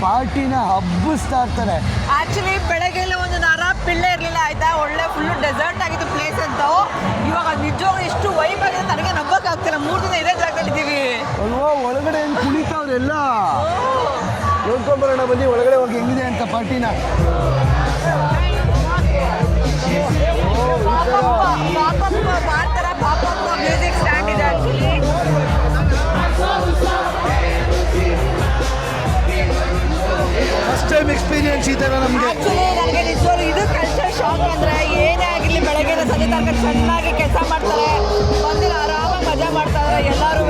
ಪಾರ್ಟಿನ ಹಬ್ಬಿಸ್ತಾ ಇರ್ತಾರೆ. ಆಕ್ಚುಲಿ ಬೆಳಗ್ಗೆ ಒಂದು ನರ ಪಿಳ್ಳೆ ಇರಲಿಲ್ಲ ಆಯ್ತಾ. ಒಳ್ಳೆ ಫುಲ್ಲು ಡೆಸರ್ಟ್ ಆಗಿತ್ತು ಪ್ಲೇಸ್ ಅಂತ. ಇವಾಗ ನಿಜವಾಗ್ಲೂ ಎಷ್ಟು ವೈಬ್ ಆಗಿದೆ ನನಗೆ ನಂಬೋಕ್ಕಾಗ್ತಿಲ್ಲ. 3 ದಿನ ಇದೇ ಜಾಗದಲ್ಲಿ ಇದ್ದೀವಿ ಅಲ್ವಾ? ಒಳಗಡೆ ಏನು ಕುಣಿತಾವ್ರೆಲ್ಲ. ನೋಡ್ಕೊಂಬರೋಣ ಬನ್ನಿ ಒಳಗಡೆ ಹೋಗಿ ಹೆಂಗಿದೆ ಅಂತ ಪಾರ್ಟಿನ. ಮಾಡ್ತಾರೆ. ಪಾಪಪ್ ಮ್ಯೂಸಿಕ್ ಸ್ಟ್ಯಾಂಡ್ ಇದೆ ಆಕ್ಚುಲಿ. ಫಸ್ಟ್ ಟೈಮ್ ಎಕ್ಸ್ಪೀರಿಯನ್ಸ್ ಈ ಥರ ನಮಗೆ. ಆಕ್ಚುಲಿ ನನಗೆ ನಿಜವಾಗ್ಲೂ ಇದು ಕಲ್ಚರ್ ಶಾಕ್. ಅಂದರೆ ಏನೇ ಆಗಿರಲಿ ಬೆಳಗ್ಗೆ ಸಂಜೆ ತನಕ ಚೆನ್ನಾಗಿ ಕೆಲಸ ಮಾಡ್ತಾರೆ. ಬಂದಿಲ್ಲ ಆರಾಮಾಗಿ ಮಜಾ ಮಾಡ್ತಾ ಇದ್ದಾರೆ ಎಲ್ಲರೂ.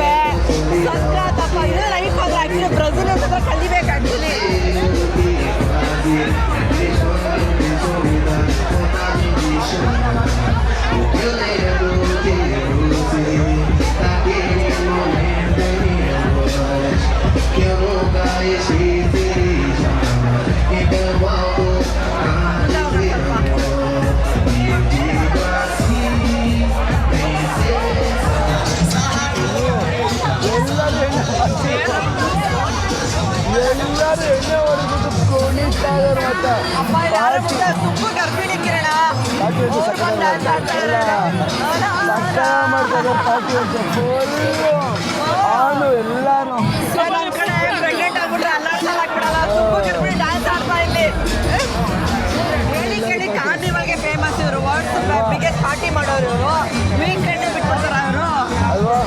ಸಕ್ಕತ್ತಪ್ಪ ಇದು ಲೈಫ್ ಆದರೆ ಆ್ಯಕ್ಚುಲಿ ಬ್ರೆಜಿಲ್ ಹತ್ರ ಕಲಿಬೇಕು ಆ್ಯಕ್ಚುಲಿ. ಎಲ್ಲರೂ ಎಣ್ಣೆ ಹೊಡೆದು ಕುಣಿತಾ ಇದ್ದಾರೆ. ಮತ್ತೆ ಅಪ್ಪ ಯಾರ ಮುಂದೆ ತುಂಬ ಗರ್ಭಿಣಿ ಕಿರಣ ಪಾರ್ಟಿ ಅಂತ ಸಕ್ಕತ್ತಾಗಿ ಮಾಡ್ತಾರೆ. ಪಾರ್ಟಿ ಅಂತ ಫುಲ್ಲು ಆನು ಎಲ್ಲರೂ. ನಮ್ಮ ಕಡೆ ಪ್ರೆಗ್ನೆಂಟ್ ಆಗ್ಬಿಟ್ರೆ ಅಲ್ಲಾಡ್ಸಲ್ಲ ತುಂಬ ಗರ್ಭಿಣಿ ಡ್ಯಾನ್ಸ್ ಆಡ್ತಾ ಇಲ್ಲಿ. ಹೇಳಿ ಕೇಳಿ ಕಾರ್ನಿವಲ್ಗೆ ಫೇಮಸ್ ಇವರು. ವರ್ಲ್ಡ್ಸ್ ಬಿಗ್ಗೆಸ್ಟ್ ಪಾರ್ಟಿ ಮಾಡೋರು ಇವರು. ವೀಕೆಂಡ್ ಬಿಟ್ಬಿಡ್ತಾರೆ ಅವರು ಅಲ್ವಾ?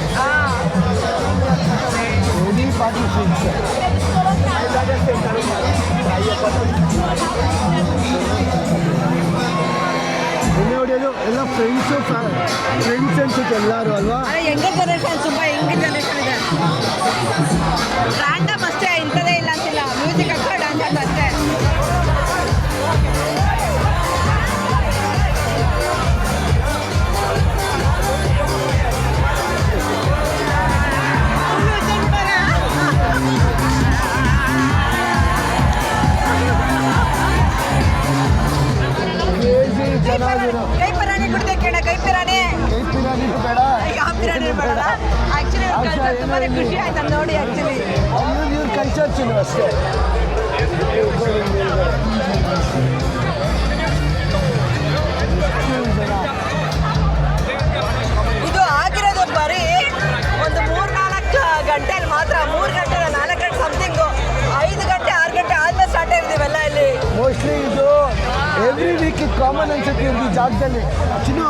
Any party fix. ಎಣ್ಣೆ ಹೊಡೆಯೋದು ಎಲ್ಲ ಫ್ರೆಂಡ್ಸ್ ಅನ್ಸುತ್ತೆ ಎಲ್ಲರೂ ಅಲ್ವಾ? ಹೆಂಗೆ ರ್ಯಾಂಡಮ್ ಅಷ್ಟೇ, ಇಂಥದೇ ಇಲ್ಲ ಅಂತಿಲ್ಲ, ಮ್ಯೂಸಿಕ್ ಹಾಕ್ತಾರೆ ಡ್ಯಾನ್ಸ್ ಆಡ್ತಾರೆ ಅಷ್ಟೇ. ಕ್ರೇಜಿ ಚೆನ್ನಾಗಿರೋ ಕೈ ಪಿರಾಣಿ ಕೊಡ್ತೆ ಕೇಳ, ಕೈ ಪಿರಾಣಿ. ಕೈ ಪಿರಾನಿ ಬೇಡ, ಯಾವ ಪಿರಾಣಿ ಬೇಡ. ಆಕ್ಚುಲಿ ತುಂಬಾ ಖುಷಿ ಆಯ್ತು ಅದು ನೋಡಿ. ಆಕ್ಚುಲಿ ಇವ್ರ ಕಲ್ಚರ್ ಚಿನ್ನು ಅಷ್ಟೇ. ಇದು ಆಗಿರೋದು ಬರೀ ಒಂದು 3-4 ಗಂಟೆಯಲ್ಲಿ ಮಾತ್ರ. 3 ಗಂಟೆ 4 ಗಂಟೆ ಸಮಥಿಂಗು, 5 ಗಂಟೆ 6 ಗಂಟೆ ಆದ್ಮೇಲೆ ಸ್ಟಾರ್ಟ್ ಇರ್ತೀವೆಲ್ಲ ಇಲ್ಲಿ. ಮೋಸ್ಟ್ಲಿ ಇದು ಎವ್ರಿ ವೀಕ್ ಇದು ಕಾಮನ್ ಅನ್ಸುತ್ತೆ ಈ ಜಾಗದಲ್ಲಿ. ಚಿನ್ನು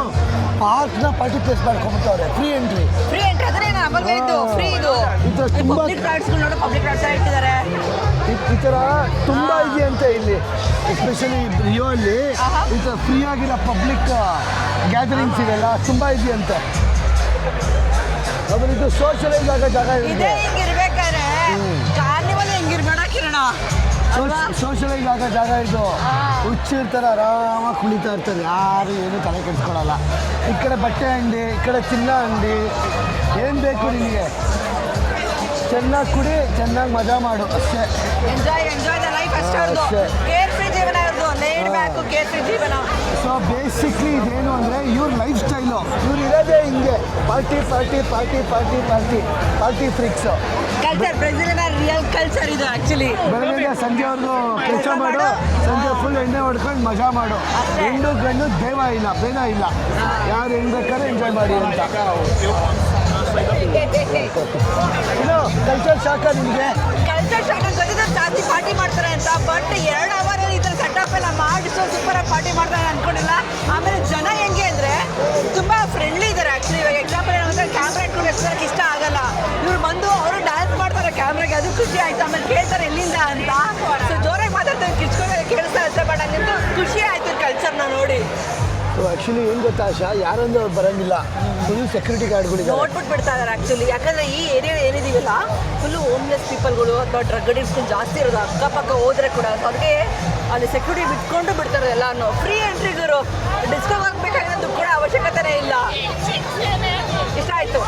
ಪಾರ್ಕ್ನ ಪಾರ್ಟಿ ಪ್ಲೇಸ್ ಮಾಡ್ಕೊಂಡ್ಬಿಟ್ಟವ್ರೆ, ಫ್ರೀ ಎಂಟ್ರಿ. ಫ್ರೀ ಎಂಟ್ರಿ ಅದನ್ನೇ ನಾನು ಅವಾಗ ಹೇಳಿದ್ದು, ಫ್ರೀ ಇದು. ಇದು ತುಂಬಾ ಪಬ್ಲಿಕ್ ರಾಯ್ಡ್ಸ್ಗಳು ನೋಡು, ಪಬ್ಲಿಕ್ ರಾಯ್ಡ್ಸ್ ಇಟ್ಟಿದ್ದಾರೆ. ಈ ಥರ ತುಂಬ ಇದೆಯಂತೆ ಇಲ್ಲಿ, ಎಸ್ಪೆಷಲಿ ರಿಯೋ ಅಲ್ಲಿ ಈ ಥರ ಫ್ರೀ ಆಗಿರೋ ಪಬ್ಲಿಕ್ ಗ್ಯಾದರಿಂಗ್ಸ್ ಇವೆಲ್ಲ ತುಂಬ ಇದೆಯಂತೆ. ಆಮೇಲೆ ಇದು ಸೋಷಲೈಸ್ ಆಗೋ ಜಾಗ ಇದೇ ಇದೆ. ಹಿಂಗಿರ್ಬೇಕಾದ್ರೆ ಕಾರ್ನಿವಲ್ ಹಿಂಗಿರ್ಬೇಡ ಕಿರಣ. ಸೋಷಲೈಸ್ ಆಗೋ ಜಾಗ ಇದು. ಹುಚ್ಚಿರ್ತಾರೆ, ಆರಾಮಾಗಿ ಕುಳಿತಾ ಇರ್ತಾರೆ, ಯಾರು ಏನು ತಲೆ ಕೆಡಿಸ್ಕೊಳಲ್ಲ. ಈ ಕಡೆ ಬಟ್ಟೆ ಅಂಗಡಿ, ಈ ಕಡೆ ಚಿನ್ನ ಅಂಗಡಿ, ಏನು ಬೇಕು ನಿನಗೆ ಚೆನ್ನಾಗಿ ಕುಡಿ, ಚೆನ್ನಾಗಿ ಮಜಾ ಮಾಡು ಅಷ್ಟೇ. ಎಂಜಾಯ್ ದ ಲೈಫ್ ಅಷ್ಟೇ ಅವ್ರದ್ದು. ಅಷ್ಟೇ. ಕೇರ್ ಫ್ರೀ ಜೀವನ ಇವ್ರದ್ದು, ಲೇಡ್ ಬ್ಯಾಕ್ ಕೇರ್ ಫ್ರೀ ಜೀವನ. ಸೊ ಬೇಸಿಕ್ಲಿ ಇದೇನು ಅಂದರೆ ಇವ್ರ ಲೈಫ್ ಸ್ಟೈಲು, ಇವ್ರು ಇರೋದೇ ಹಿಂಗೆ, party party party party party party freaks. Culture, ಬ್ರೆಜಿಲಿನ ರಿಯಲ್ ಕಲ್ಚರ್ ಇದು ಆಕ್ಚುಲಿ. ಬೆಳಗ್ಗೆ ಸಂಜೆವರೆಗೂ ಕೆಲಸ ಮಾಡು, ಸಂಜೆ ಫುಲ್ ಎಣ್ಣೆ ಹೊಡ್ಕೊಂಡು ಮಜಾ ಮಾಡು. ಹೆಣ್ಣು ಗಂಡು ದೇವ ಇಲ್ಲ, ಭೇದ ಇಲ್ಲ, ಯಾರು ಹೆಂಗ್ ಬೇಕಾದ್ರೆ ಎಂಜಾಯ್ ಮಾಡಿ ಅಂತ. ಇನ್ನು ಕಲ್ಚರ್ ಶಾಕ ನಿಮಗೆ? ಕಲ್ಚರ್ ಶಾಕ್ ಗೊತ್ತಿದ್ರೆ ಜಾಸ್ತಿ ಪಾರ್ಟಿ ಮಾಡ್ತಾರೆ ಅಂತ, ಬಟ್ 2 ಅವರ್ ಈ ಥರ ಸೆಟಪ್ ಎಲ್ಲ ಮಾಡಿ ಸೂಪರ್ ಆಗಿ ಪಾರ್ಟಿ ಮಾಡ್ತಾರೆ ಅನ್ಕೊಂಡಿಲ್ಲ. ಆಮೇಲೆ ಜನ ಹೆಂಗೆ ಅಂದರೆ ತುಂಬ ಫ್ರೆಂಡ್ಲಿ ಇದ್ದಾರೆ ಆ್ಯಕ್ಚುಲಿ. ಇವಾಗ ಎಕ್ಸಾಂಪಲ್ ಏನಂದ್ರೆ ಕ್ಯಾಮ್ರಾ ಇಟ್ಕೊಂಡು ಎಷ್ಟಕ್ಕೆ ಇಷ್ಟ ಆಗಲ್ಲ, ಇವ್ರು ಬಂದು ಅವರು ಡ್ಯಾನ್ಸ್ ಮಾಡ್ತಾರೆ ಕ್ಯಾಮ್ರಾಗೆ, ಅದು ಖುಷಿ ಆಯ್ತು. ಆಮೇಲೆ ಕೇಳ್ತಾರೆ ಎಲ್ಲಿಂದ ಅಂತ, ಸೊ ಜೋರಾಗಿ ಮಾತಾಡ್ತಾರೆ, ಕಿಚ್ಕೊಂಡು ಕೇಳಿಸ್ತಾ ಇರ್ತಾರೆ. ಬಟ್ ಹಂಗಂತೂ ಖುಷಿ ಆಯ್ತು ಕಲ್ಚರ್ನ ನೋಡಿ. ಸೊ ಆ್ಯಕ್ಚುಲಿ ಏನು ಗೊತ್ತಾ ಆಶಾ, ಯಾರಂದ್ರೆ ಅವ್ರು ಬರೋಂಗಿಲ್ಲ, ಫುಲ್ ಸೆಕ್ಯೂರಿಟಿ ಗಾರ್ಡ್ಗಳಿದ್ದಾರೆ. ನೋಡ್ಬಿಟ್ಟು ಬಿಡ್ತಾ ಇದ್ದಾರೆ ಆ್ಯಕ್ಚುಲಿ. ಯಾಕಂದರೆ ಈ ಏರಿಯಾ ಏನಿದೀವಲ್ಲ ಫುಲ್ಲು ಹೋಮ್ಲೆಸ್ ಪೀಪಲ್ಗಳು ಅಥವಾ ಡ್ರಗ್ ಅಡಿಕ್ಟ್ಸ್ಗಳು ಜಾಸ್ತಿ ಇರೋದು ಅಕ್ಕಪಕ್ಕ ಹೋದ್ರೆ ಕೂಡ. ಸೊ ಅದಕ್ಕೆ ಅಲ್ಲಿ ಸೆಕ್ಯೂರಿಟಿ ಬಿಟ್ಕೊಂಡು ಬಿಡ್ತಾರೆ ಎಲ್ಲಾನು. ಫ್ರೀ ಎಂಟ್ರಿಗರು ಡಿಸ್ಕೋ ಹೋಗ್ಬೇಕಾಗಿರೋ ದುಡ್ಡು ಕೂಡ ಅವಶ್ಯಕತೆನೇ ಇಲ್ಲ. ಇಷ್ಟ ಆಯಿತು.